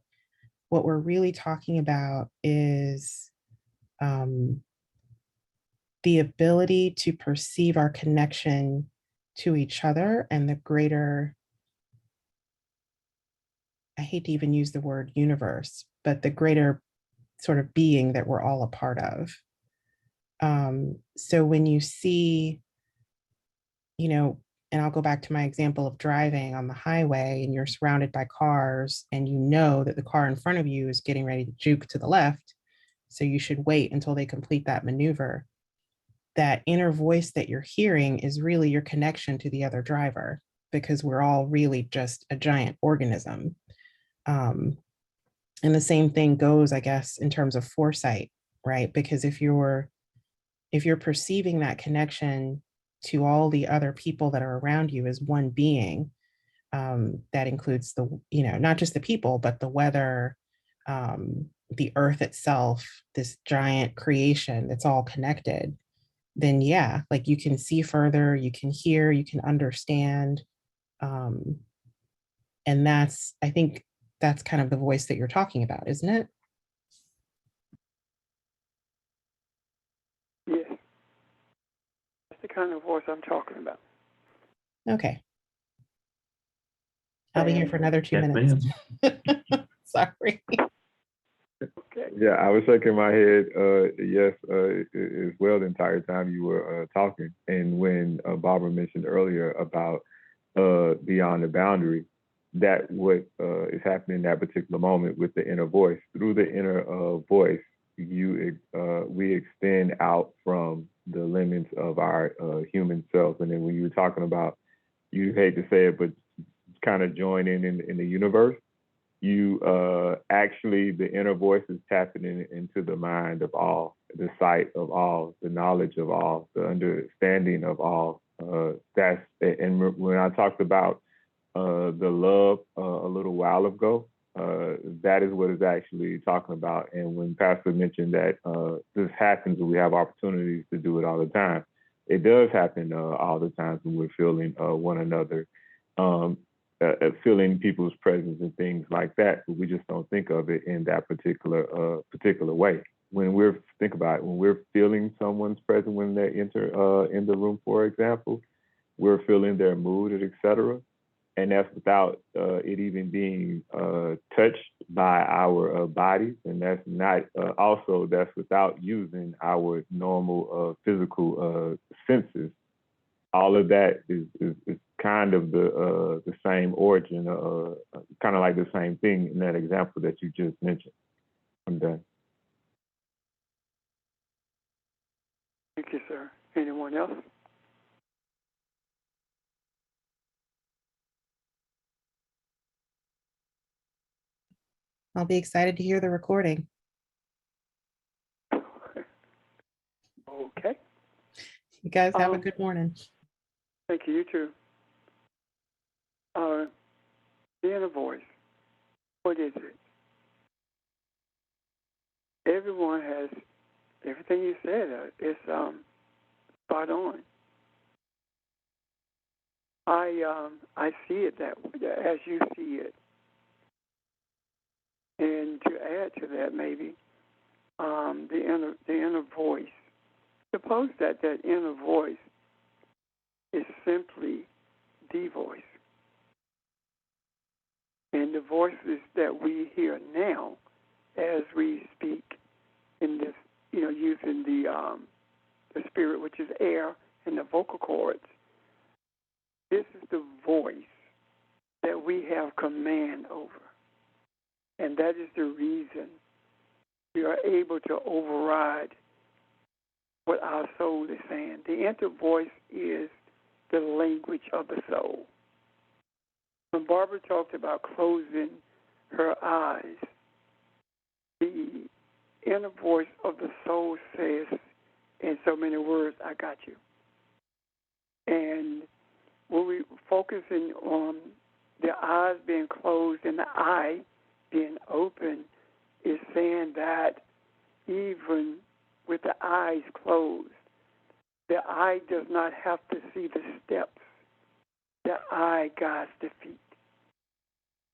what we're really talking about is the ability to perceive our connection to each other and the greater, I hate to even use the word universe, but the greater sort of being that we're all a part of. So when you see, you know, and I'll go back to my example of driving on the highway and you're surrounded by cars and you know that the car in front of you is getting ready to juke to the left. So you should wait until they complete that maneuver. That inner voice that you're hearing is really your connection to the other driver, because we're all really just a giant organism. And the same thing goes, I guess, in terms of foresight, right? Because if you're perceiving that connection to all the other people that are around you as one being, that includes the, not just the people, but the weather, the earth itself, this giant creation that's all connected, then yeah, like you can see further, you can hear, you can understand. And I think that's kind of the voice that you're talking about, isn't it? Yes. That's the kind of voice I'm talking about. Okay. I'll be here for another 2 Yes, minutes. ma'am. Sorry. Okay. Yeah, I was shaking my head, yes, as well the entire time you were talking. And when Barbara mentioned earlier about beyond the boundary, that what is happening in that particular moment with the inner voice. Through the inner voice, we extend out from the limits of our human self. And then when you were talking about, you hate to say it, but kind of join in the universe, you actually, the inner voice is tapping into the mind of all, the sight of all, the knowledge of all, the understanding of all. And when I talked about the love a little while ago, that is what it's actually talking about. And when Pastor mentioned that this happens and we have opportunities to do it all the time, it does happen all the times when we're feeling one another. Feeling people's presence and things like that, but we just don't think of it in that particular way. When we're feeling someone's presence when they enter in the room, for example, we're feeling their mood, etc. And that's without it even being touched by our bodies, and that's not that's without using our normal physical senses. All of that is kind of the same origin, kind of like the same thing in that example that you just mentioned. I'm done. Thank you, sir. Anyone else? I'll be excited to hear the recording. Okay. You guys have a good morning. Thank you. You too. The inner voice. What is it? Everyone has everything you said. Is spot on. I see it that way, as you see it. And to add to that, maybe the inner voice. Suppose that inner voice is simply the voice, and the voices that we hear now, as we speak in this, using the spirit, which is air, and the vocal cords. This is the voice that we have command over. And that is the reason we are able to override what our soul is saying. The inner voice is the language of the soul. When Barbara talked about closing her eyes, the inner voice of the soul says, in so many words, I got you. And when we focusing on the eyes being closed and the eye being open, is saying that even with the eyes closed, the eye does not have to see the steps. The eye guides the feet.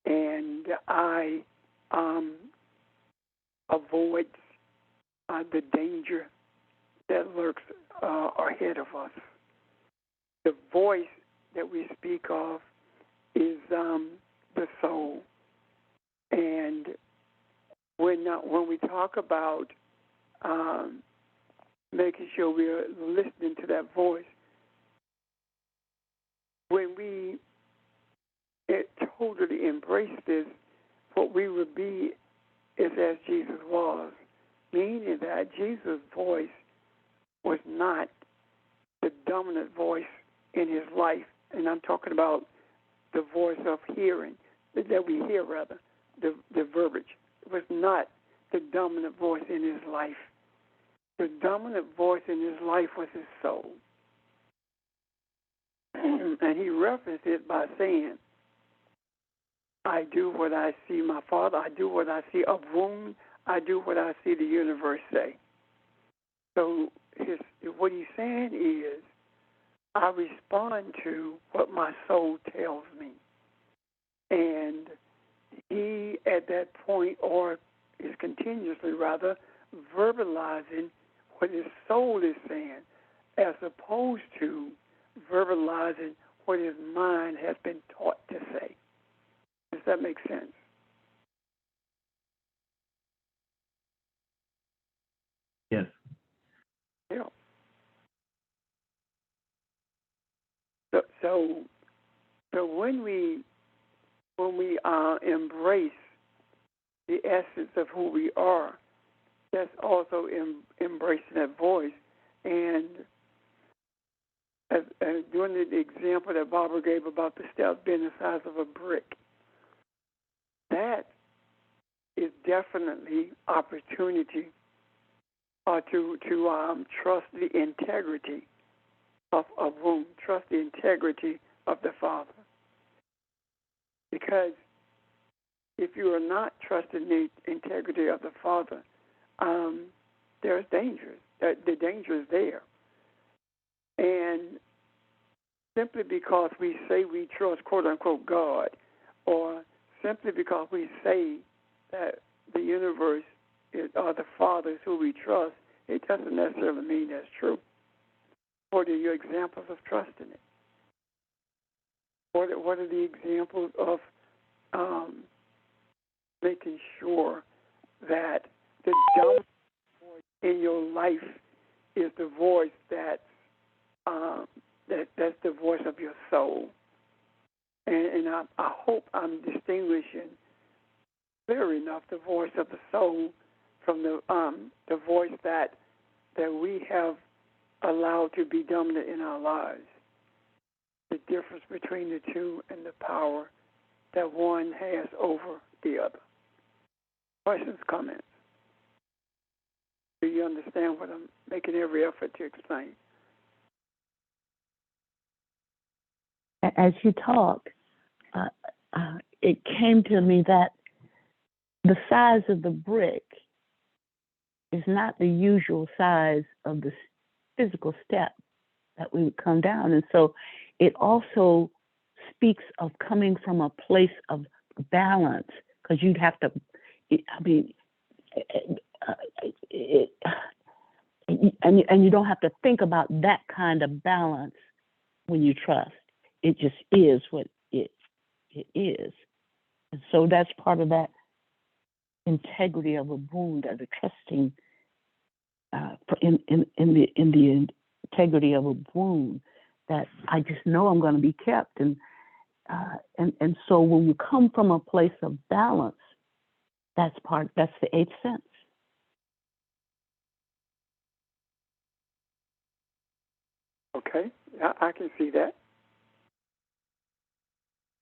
And the eye avoids the danger that lurks ahead of us. The voice that we speak of is the soul. And when we talk about making sure we're listening to that voice, when we totally embrace this, what we would be is as Jesus was, meaning that Jesus' voice was not the dominant voice in his life. And I'm talking about the voice of hearing, that we hear, rather, the verbiage. It was not the dominant voice in his life. The dominant voice in his life was his soul. And he referenced it by saying, I do what I see my Father, I do what I see of whom, I do what I see the universe say. So what he's saying is, I respond to what my soul tells me. And he, at that point, or is continuously rather, verbalizing what his soul is saying, as opposed to verbalizing what his mind has been taught to say. Does that make sense? Yes. Yeah. So when we embrace the essence of who we are, that's also embracing that voice. And doing the example that Barbara gave about the steps being the size of a brick, that is definitely opportunity to trust the integrity of whom, trust the integrity of the Father. Because if you are not trusting the integrity of the Father, there's danger. The danger is there. And simply because we say we trust, quote unquote, God, or simply because we say that the universe or the Father is who we trust, it doesn't necessarily mean that's true. What are your examples of trusting it? What are the examples of making sure that the dominant voice in your life is the voice that's the voice of your soul? And I hope I'm distinguishing clear enough the voice of the soul from the voice that we have allowed to be dominant in our lives. The difference between the two and the power that one has over the other. Questions, comments? Do you understand what I'm making every effort to explain? As you talk, it came to me that the size of the brick is not the usual size of the physical step that we would come down. And so it also speaks of coming from a place of balance, because you'd have to, and you don't have to think about that kind of balance when you trust. It just is what it is. And so that's part of that integrity of a wound, of the trusting in the integrity of a wound, that I just know I'm going to be kept. And so when you come from a place of balance, that's the eighth sense. Okay, I can see that.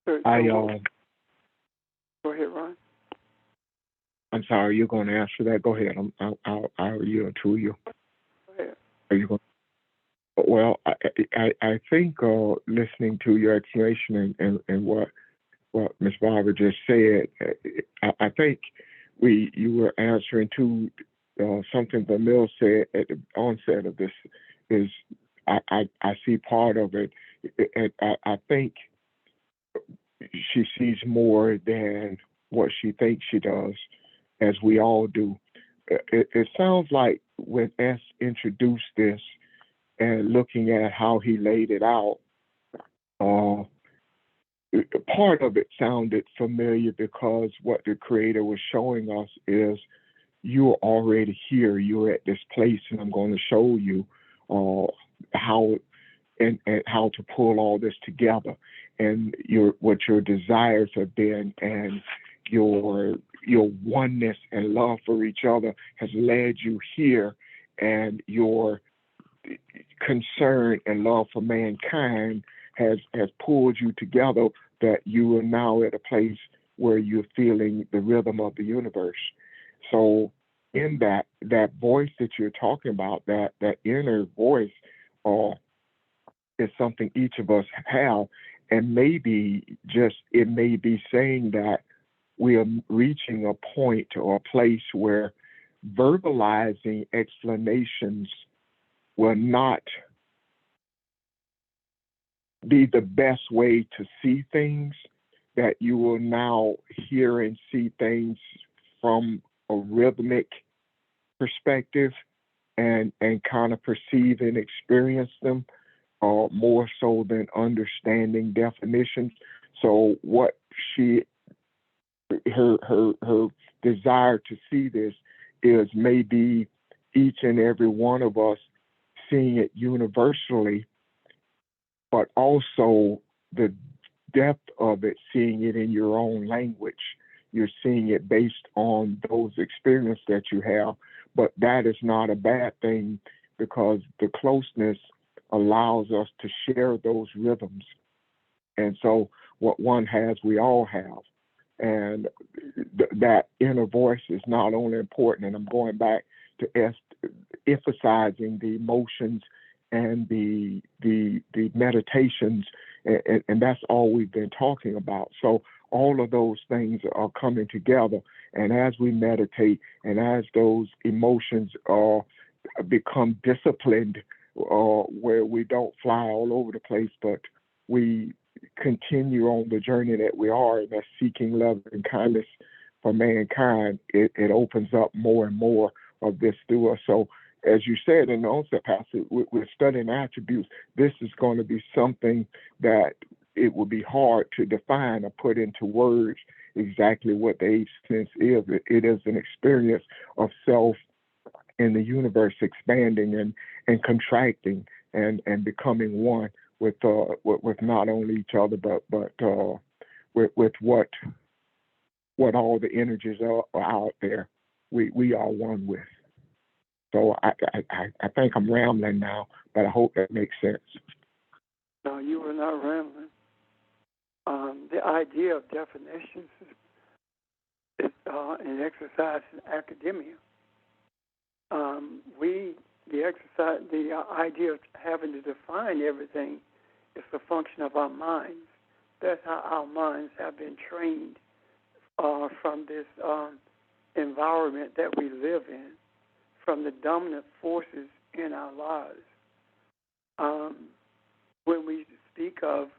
So Go ahead, Ron. I'm sorry, you're going to answer that. Go ahead. I'll yield to you. Go ahead. Are you going? Well, I think listening to your explanation and what Ms. Barber just said, I think you were answering to something Vermille said at the onset of this. Is I see part of it. I think she sees more than what she thinks she does, as we all do. It sounds like when S introduced this and looking at how he laid it out, part of it sounded familiar because what the Creator was showing us is you're already here. You're at this place, and I'm going to show you how and how to pull all this together, and what your desires have been, and your oneness and love for each other has led you here, and your concern and love for mankind has pulled you together, that you are now at a place where you're feeling the rhythm of the universe. So in that voice that you're talking about, that inner voice, is something each of us have, and maybe it may be saying that we are reaching a point or a place where verbalizing explanations will not be the best way to see things, that you will now hear and see things from a rhythmic perspective, and kind of perceive and experience them more so than understanding definitions. So what her desire to see this is maybe each and every one of us seeing it universally, but also the depth of it, seeing it in your own language. You're seeing it based on those experiences that you have, but that is not a bad thing, because the closeness allows us to share those rhythms. And so what one has, we all have. And that inner voice is not only important, and I'm going back to emphasizing the emotions and the meditations, and that's all we've been talking about. So all of those things are coming together, and as we meditate, and as those emotions become disciplined, where we don't fly all over the place, but we continue on the journey that we are, and that's seeking love and kindness for mankind, it opens up more and more of this through us. So as you said in the onset passage, we're studying attributes. This is going to be something that it will be hard to define or put into words exactly what the eighth sense is. It is an experience of self in the universe expanding and contracting and becoming one with not only each other, but with what all the energies are out there. We are one with. So I think I'm rambling now, but I hope that makes sense. No, you were not rambling. The idea of definitions is an exercise in academia. The idea of having to define everything is a function of our minds. That's how our minds have been trained from this environment that we live in, from the dominant forces in our lives. When we speak of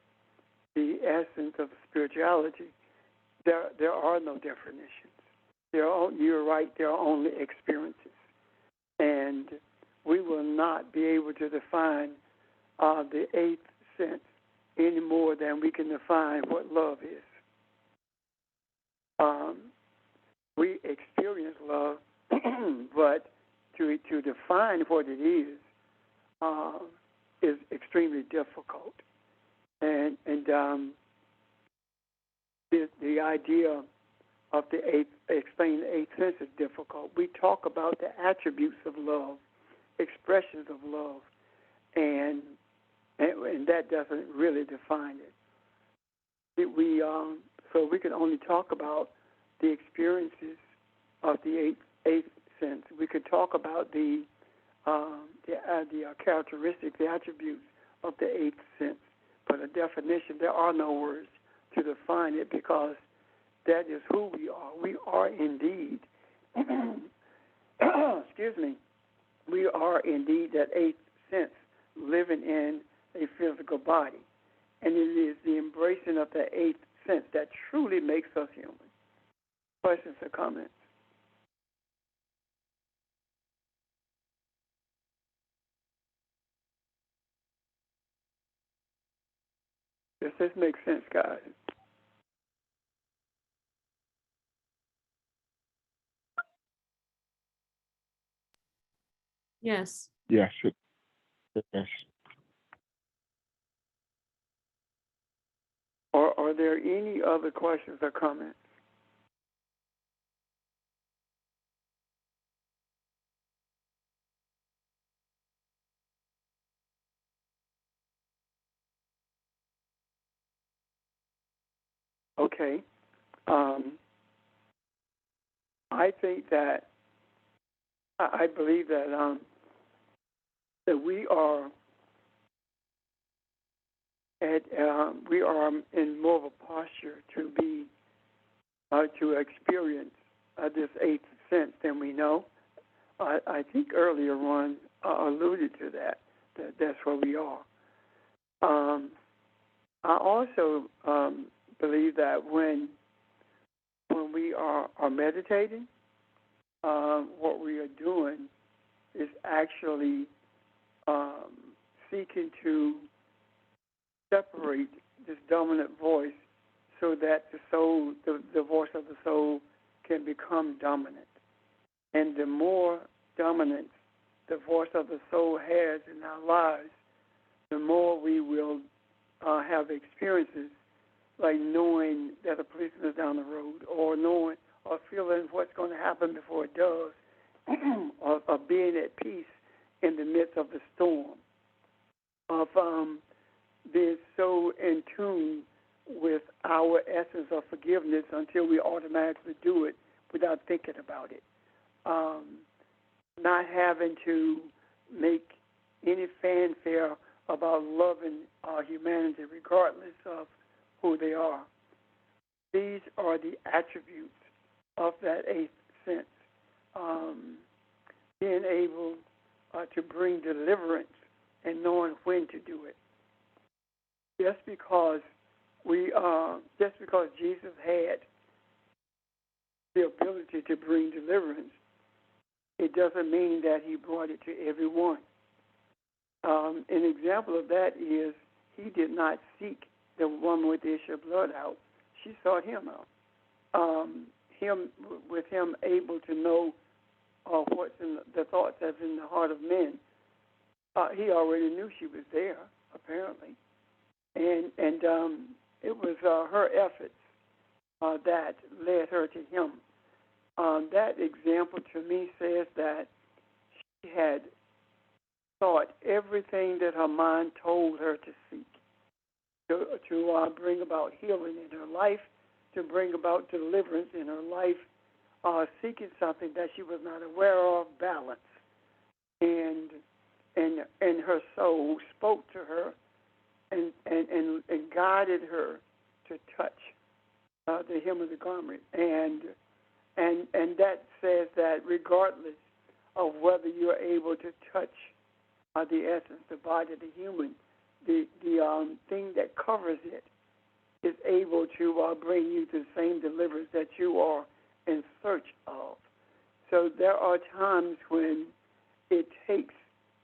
the essence of spirituality, there are no definitions. You're right, there are only experiences. And we will not be able to define the eighth sense any more than we can define what love is. We experience love, but to define what it is extremely difficult. And the idea of explaining the eighth sense is difficult. We talk about the attributes of love, expressions of love, and that doesn't really define it. So we can only talk about the experiences of the eighth sense. We could talk about the characteristics, the attributes of the eighth sense, but a definition, there are no words to define it, because that is who we are. We are indeed, excuse me, we are indeed that eighth sense living in a physical body. And it is the embracing of the eighth sense that truly makes us human. Questions or comments? Does this make sense, guys? Yes. Yes, yes. Or are there any other questions or comments? Okay. I think that I believe that we are in more of a posture to be to experience this eighth sense than we know. I think earlier Ron alluded to that that's where we are. I also believe that when we are meditating, what we are doing is actually seeking to separate this dominant voice so that the soul, the voice of the soul, can become dominant. And the more dominance the voice of the soul has in our lives, the more we will have experiences like knowing that a policeman is down the road, or knowing or feeling what's going to happen before it does, or being at peace in the midst of the storm, of being so in tune with our essence of forgiveness until we automatically do it without thinking about it. Not having to make any fanfare about loving humanity regardless of who they are. These are the attributes of that eighth sense. Being able to bring deliverance and knowing when to do it. Just because Jesus had the ability to bring deliverance, it doesn't mean that he brought it to everyone. An example of that is he did not seek the woman with the issue of blood out. She sought him out. With him able to know what's in the thoughts that's in the heart of men. He already knew she was there, apparently, and it was her efforts that led her to him. That example to me says that she had sought everything that her mind told her to seek, to bring about healing in her life, to bring about deliverance in her life, seeking something that she was not aware of, balance. And her soul spoke to her and guided her to touch the hem of the garment. And that says that regardless of whether you're able to touch the essence, the body of the human, the thing that covers it is able to bring you to the same deliverance that you are in search of. So there are times when it takes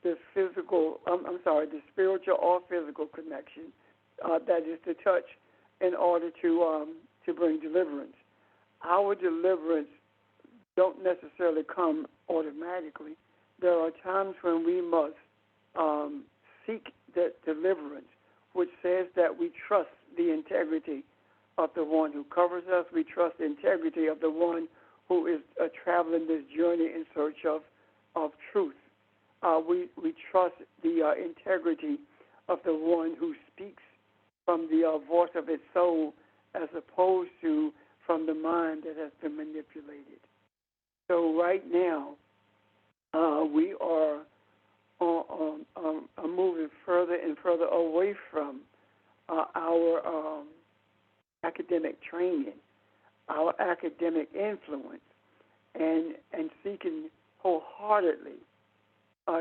the the spiritual or physical connection, that is the touch, in order to bring deliverance. Our deliverance don't necessarily come automatically. There are times when we must seek that deliverance, which says that we trust the integrity of the one who covers us. We trust the integrity of the one who is traveling this journey in search of truth. We trust the integrity of the one who speaks from the voice of his soul, as opposed to from the mind that has been manipulated. So right now, we are moving further and further away from our academic training, our academic influence, and seeking wholeheartedly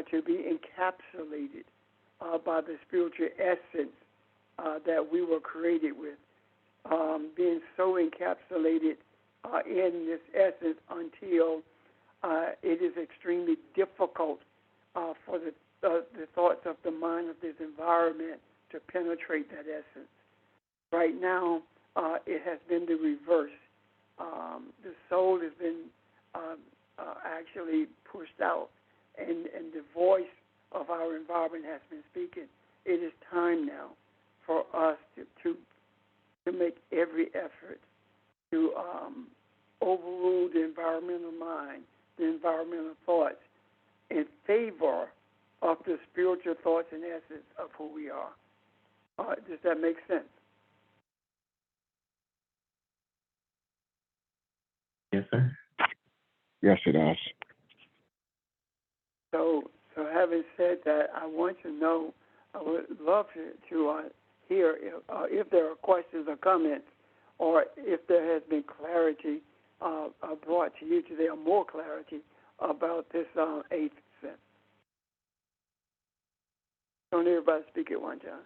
to be encapsulated by the spiritual essence that we were created with, being so encapsulated in this essence until it is extremely difficult for the thoughts of the mind of this environment to penetrate that essence. Right now, it has been the reverse. The soul has been actually pushed out and the voice of our environment has been speaking. It is time now for us to make every effort to overrule the environmental mind, the environmental thoughts, in favor of the spiritual thoughts and essence of who we are. Does that make sense? Yes, sir. Yes, it does. So having said that, I want to know, I would love to hear if there are questions or comments, or if there has been clarity brought to you today, or more clarity about this eighth sense. Don't everybody speak at one time.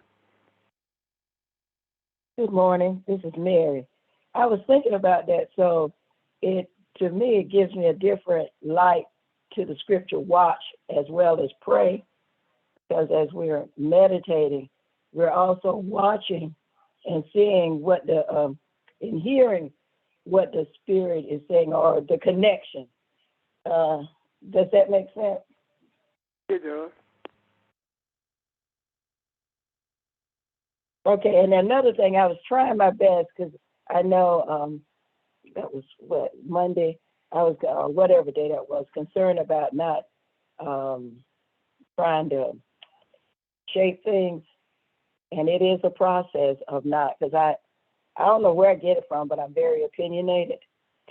Good morning. This is Mary. I was thinking about that. So to me, it gives me a different light to the scripture watch as well as pray, because as we're meditating, we're also watching and seeing what and hearing what the Spirit is saying, or the connection. Does that make sense? It does. Okay, and another thing, I was trying my best, because I know that was Monday, I was, whatever day that was, concerned about not trying to shape things. And it is a process of not, because I don't know where I get it from, but I'm very opinionated,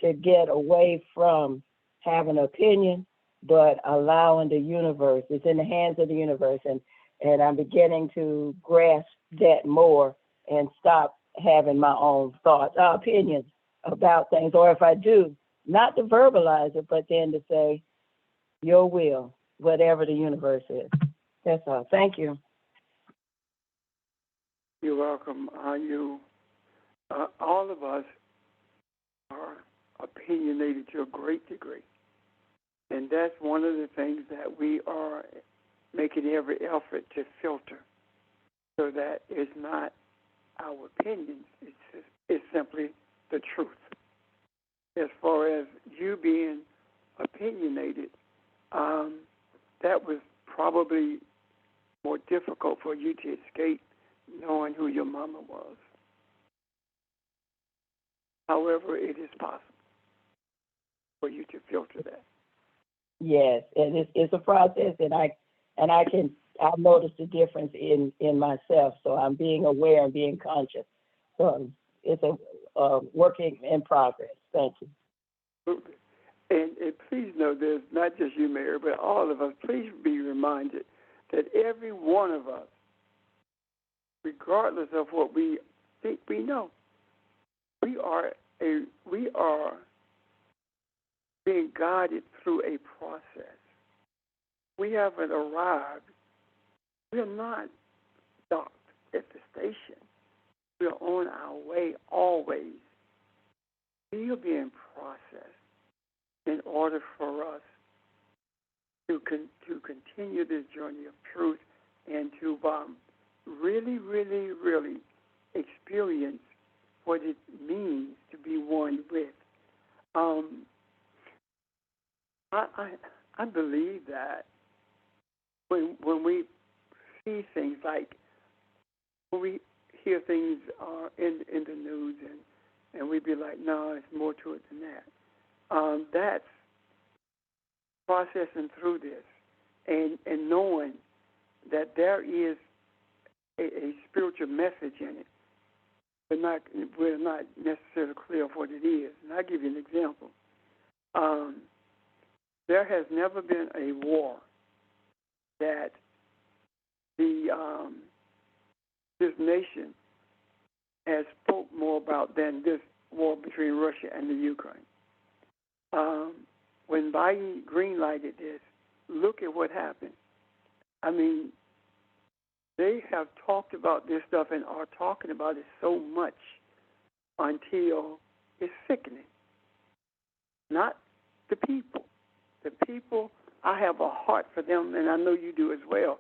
to get away from having an opinion, but allowing the universe. It's in the hands of the universe. And I'm beginning to grasp that more and stop having my own thoughts, opinions about things. Or if I do, not to verbalize it, but then to say, your will, whatever the universe is. That's all. Thank you. You're welcome. All of us are opinionated to a great degree. And that's one of the things that we are making every effort to filter, so that it's not our opinions, it's simply the truth. As far as you being opinionated, that was probably more difficult for you to escape, knowing who your mama was. However, it is possible for you to filter that. Yes, and it's a process, and I've noticed the difference in myself. So I'm being aware and being conscious. So it's a working in progress. Thank you. Absolutely. And please know, there's not just you, Mary, but all of us. Please be reminded that every one of us, regardless of what we think we know, we are being guided through a process. We haven't arrived. We are not docked at the station. We are on our way always. We are being processed in order for us to continue this journey of truth and to really, really, really experience what it means to be one with. I believe that when we see things, like when we hear things in the news, and we be like, no, it's more to it than that. That's processing through this and knowing that there is a spiritual message in it, but we're not necessarily clear of what it is. And I'll give you an example. There has never been a war that this nation has spoke more about than this war between Russia and the Ukraine. When Biden green-lighted this, look at what happened. I mean, they have talked about this stuff and are talking about it so much until it's sickening. Not the people. The people, I have a heart for them, and I know you do as well.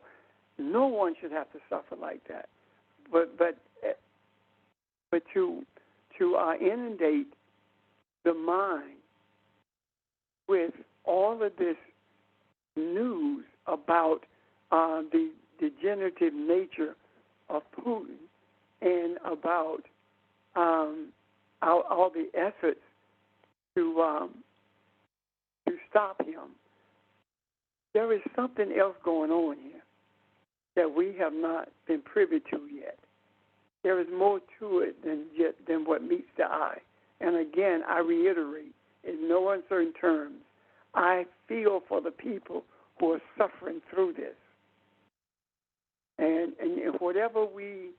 No one should have to suffer like that. But to inundate the mind with all of this news about the degenerative nature of Putin and about all the efforts to stop him, there is something else going on here that we have not been privy to yet. There is more to it than what meets the eye. And again, I reiterate, in no uncertain terms, I feel for the people who are suffering through this. And whatever we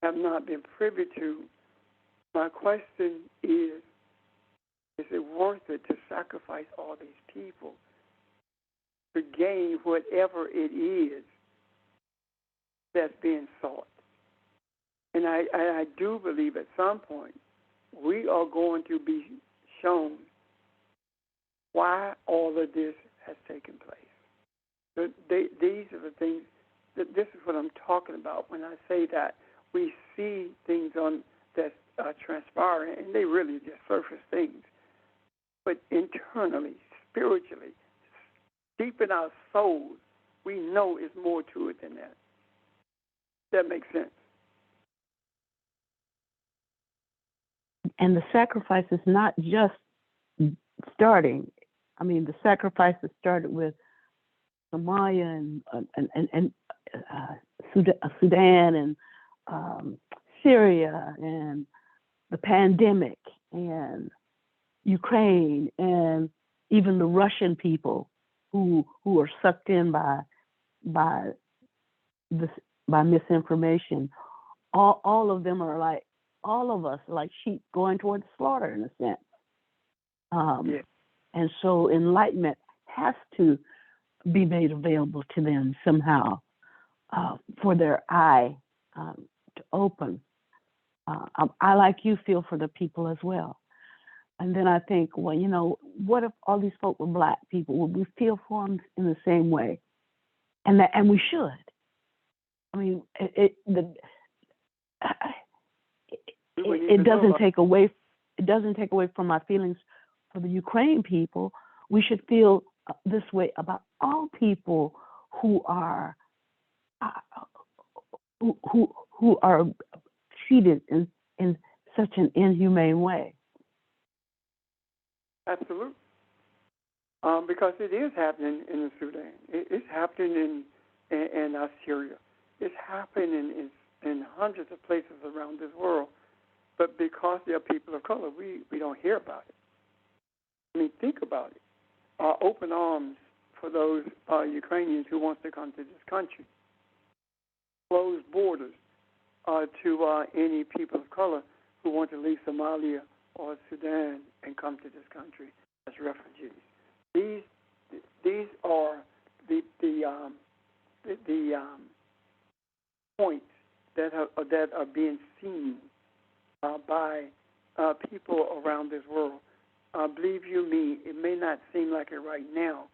have not been privy to, my question is it worth it to sacrifice all these people to gain whatever it is that's being sought? And I do believe at some point we are going to be shown why all of this has taken place. So these are the things, this is what I'm talking about when I say that we see things that are transpiring, and they really just surface things. But internally, spiritually, deep in our souls, we know it's more to it than that. That makes sense. And the sacrifice is not just starting. I mean, the sacrifices started with Somalia and Sudan and Syria and the pandemic and Ukraine and even the Russian people who are sucked in by misinformation. All of them are like, all of us like sheep going toward the slaughter in a sense. Yeah. And so enlightenment has to be made available to them somehow for their eye to open. I, like you, feel for the people as well. And then I think, well, you know, what if all these folk were Black people? Would we feel for them in the same way? And we should. I mean, it doesn't take away. It doesn't take away from my feelings for the Ukraine people. We should feel this way about all people who are who are treated in such an inhumane way. Absolutely. Because it is happening in the Sudan. It's happening in Syria. It's happening in hundreds of places around this world. But because they are people of color, we don't hear about it. I mean, think about it. Open arms for those Ukrainians who want to come to this country. Closed borders to any people of color who want to leave Somalia or Sudan and come to this country as refugees. These are the points that are being seen by people around this world. Believe you me, it may not seem like it right now,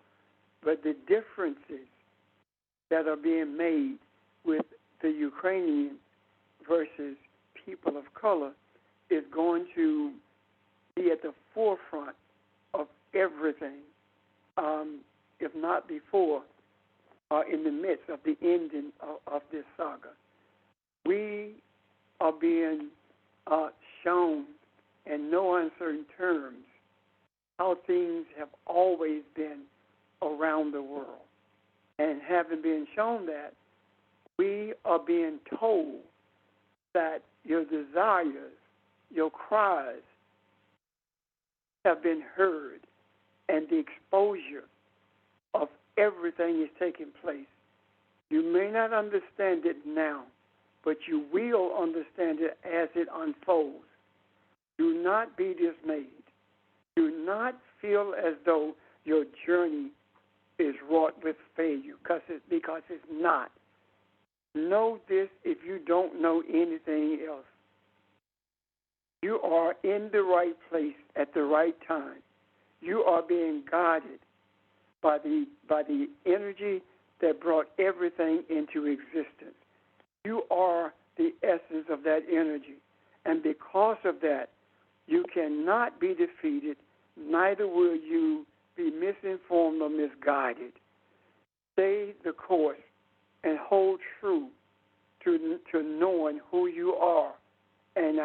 but the differences that are being made with the Ukrainian versus people of color is going to be at the forefront of everything, if not before, in the midst of the ending of this saga. We are being shown in no uncertain terms how things have always been around the world. And having been shown that, we are being told that your desires, your cries have been heard, and the exposure of everything is taking place. You may not understand it now, but you will understand it as it unfolds. Do not be dismayed. Do not feel as though your journey is wrought with failure, because it's not. Know this if you don't know anything else. You are in the right place at the right time. You are being guided by the energy that brought everything into existence. You are the essence of that energy. And because of that, you cannot be defeated, neither will you be misinformed or misguided. Stay the course and hold true to knowing who you are. And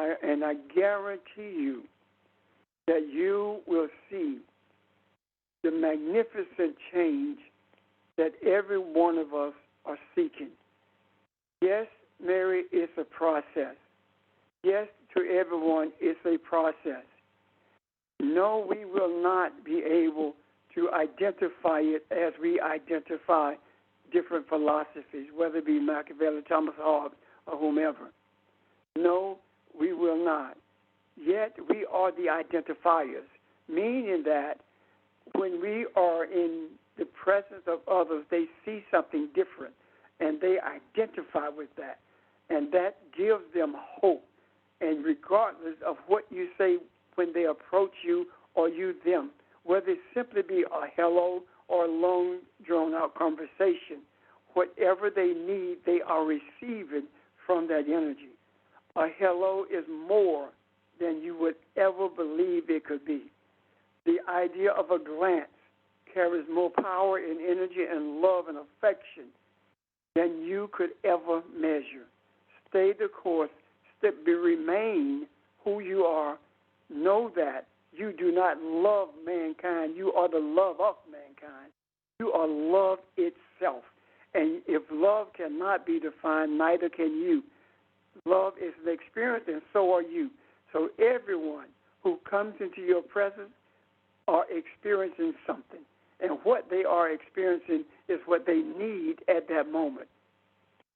I guarantee you that you will see the magnificent change that every one of us are seeking. Yes, Mary, it's a process. Yes, to everyone, it's a process. No, we will not be able to identify it as we identify different philosophies, whether it be Machiavelli, Thomas Hobbes, or whomever. No, we will not. Yet we are the identifiers, meaning that when we are in the presence of others, they see something different, and they identify with that, and that gives them hope. And regardless of what you say when they approach you or you them, whether it simply be a hello or a long, drawn-out conversation, whatever they need, they are receiving from that energy. A hello is more than you would ever believe it could be. The idea of a glance carries more power and energy and love and affection than you could ever measure. Stay the course, remain who you are. Know that you do not love mankind. You are the love of mankind. You are love itself. And if love cannot be defined, neither can you. Love is an experience, and so are you. So everyone who comes into your presence are experiencing something. And what they are experiencing is what they need at that moment.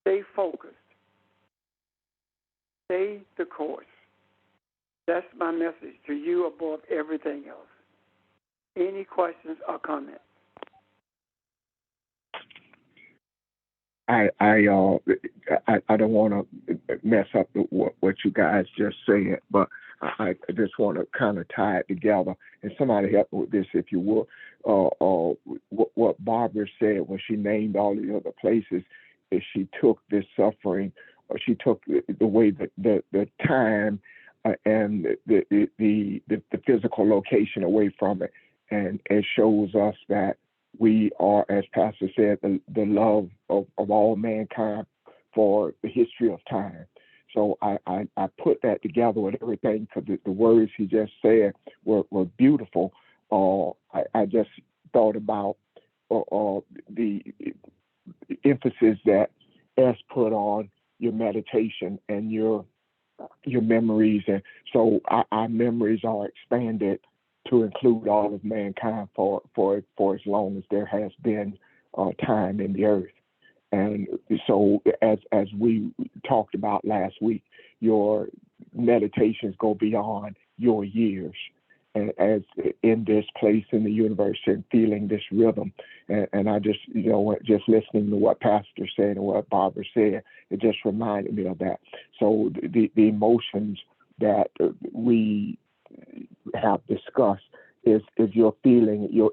Stay focused. Stay the course. That's my message to you above everything else. Any questions or comments? I don't want to mess up what you guys just said, but I just want to kind of tie it together. And somebody help me with this, if you would. What Barbara said when she named all the other places is she took this suffering, or she took the way that the time and the physical location away from it, and it shows us that we are, as Pastor said, the love of all mankind for the history of time. So I put that together with everything, because the words he just said were beautiful. I just thought about the emphasis that S put on your meditation and your memories, and so our memories are expanded to include all of mankind for as long as there has been time in the earth. And so as we talked about last week, your meditations go beyond your years, and as in this place in the universe and feeling this rhythm. And I just, just listening to what Pastor said and what Barbara said, it just reminded me of that. So the emotions that we have discussed is your feeling, your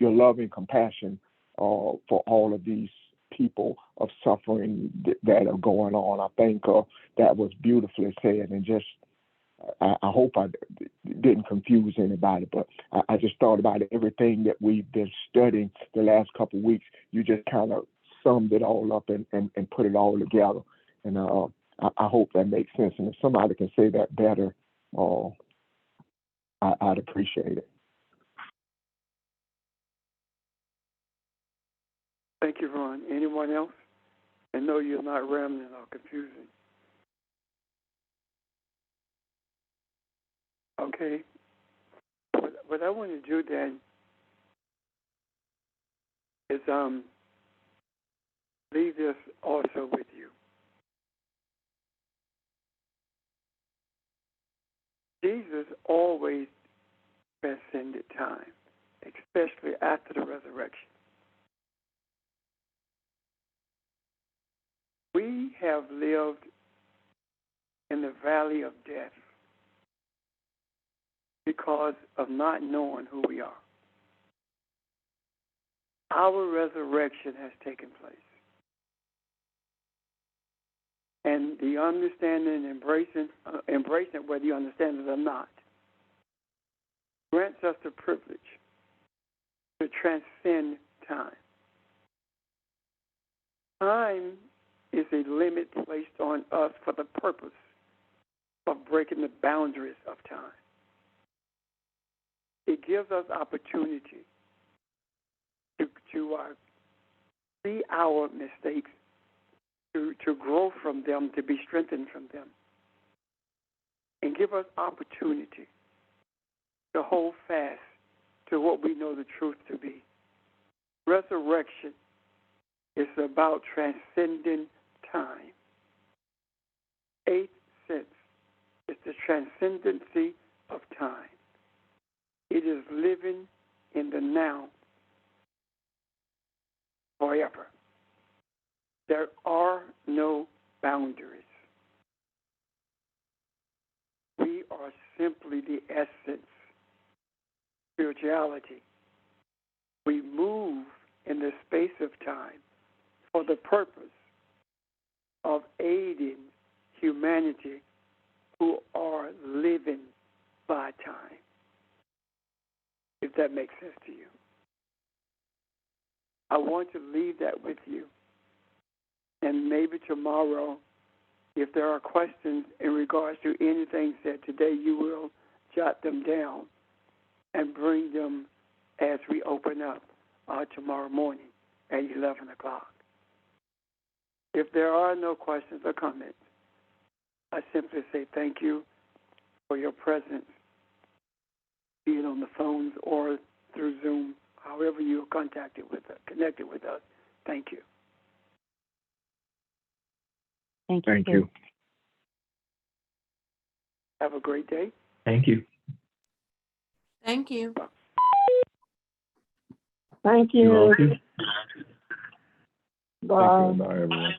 love and compassion for all of these people of suffering that are going on. I think that was beautifully said, and just I hope I didn't confuse anybody, but I just thought about everything that we've been studying the last couple of weeks. You just kind of summed it all up and put it all together, and I hope that makes sense. And if somebody can say that better, I'd appreciate it. Thank you, Ron. Anyone else? I know you're not rambling or confusing. Okay. What I want to do then is leave this also with you. Jesus always transcended time, especially after the resurrection. We have lived in the valley of death because of not knowing who we are. Our resurrection has taken place. And the understanding and embracing whether you understand it or not, grants us the privilege to transcend time. Time is a limit placed on us for the purpose of breaking the boundaries of time. It gives us opportunity to see our mistakes, to grow from them, to be strengthened from them, and give us opportunity to hold fast to what we know the truth to be. Resurrection is about transcending time. Eighth sense is the transcendency of time. It is living in the now forever. There are no boundaries. We are simply the essence, spirituality. We move in the space of time for the purpose of aiding humanity who are living by time, if that makes sense to you. I want to leave that with you. And maybe tomorrow, if there are questions in regards to anything said today, you will jot them down and bring them as we open up tomorrow morning at 11 o'clock. If there are no questions or comments, I simply say thank you for your presence, be it on the phones or through Zoom, however you are connected with us. Thank you. Thank you. Thank you. Have a great day. Thank you. Thank you. Thank You all you. too. Thank you. Bye. Bye, everyone.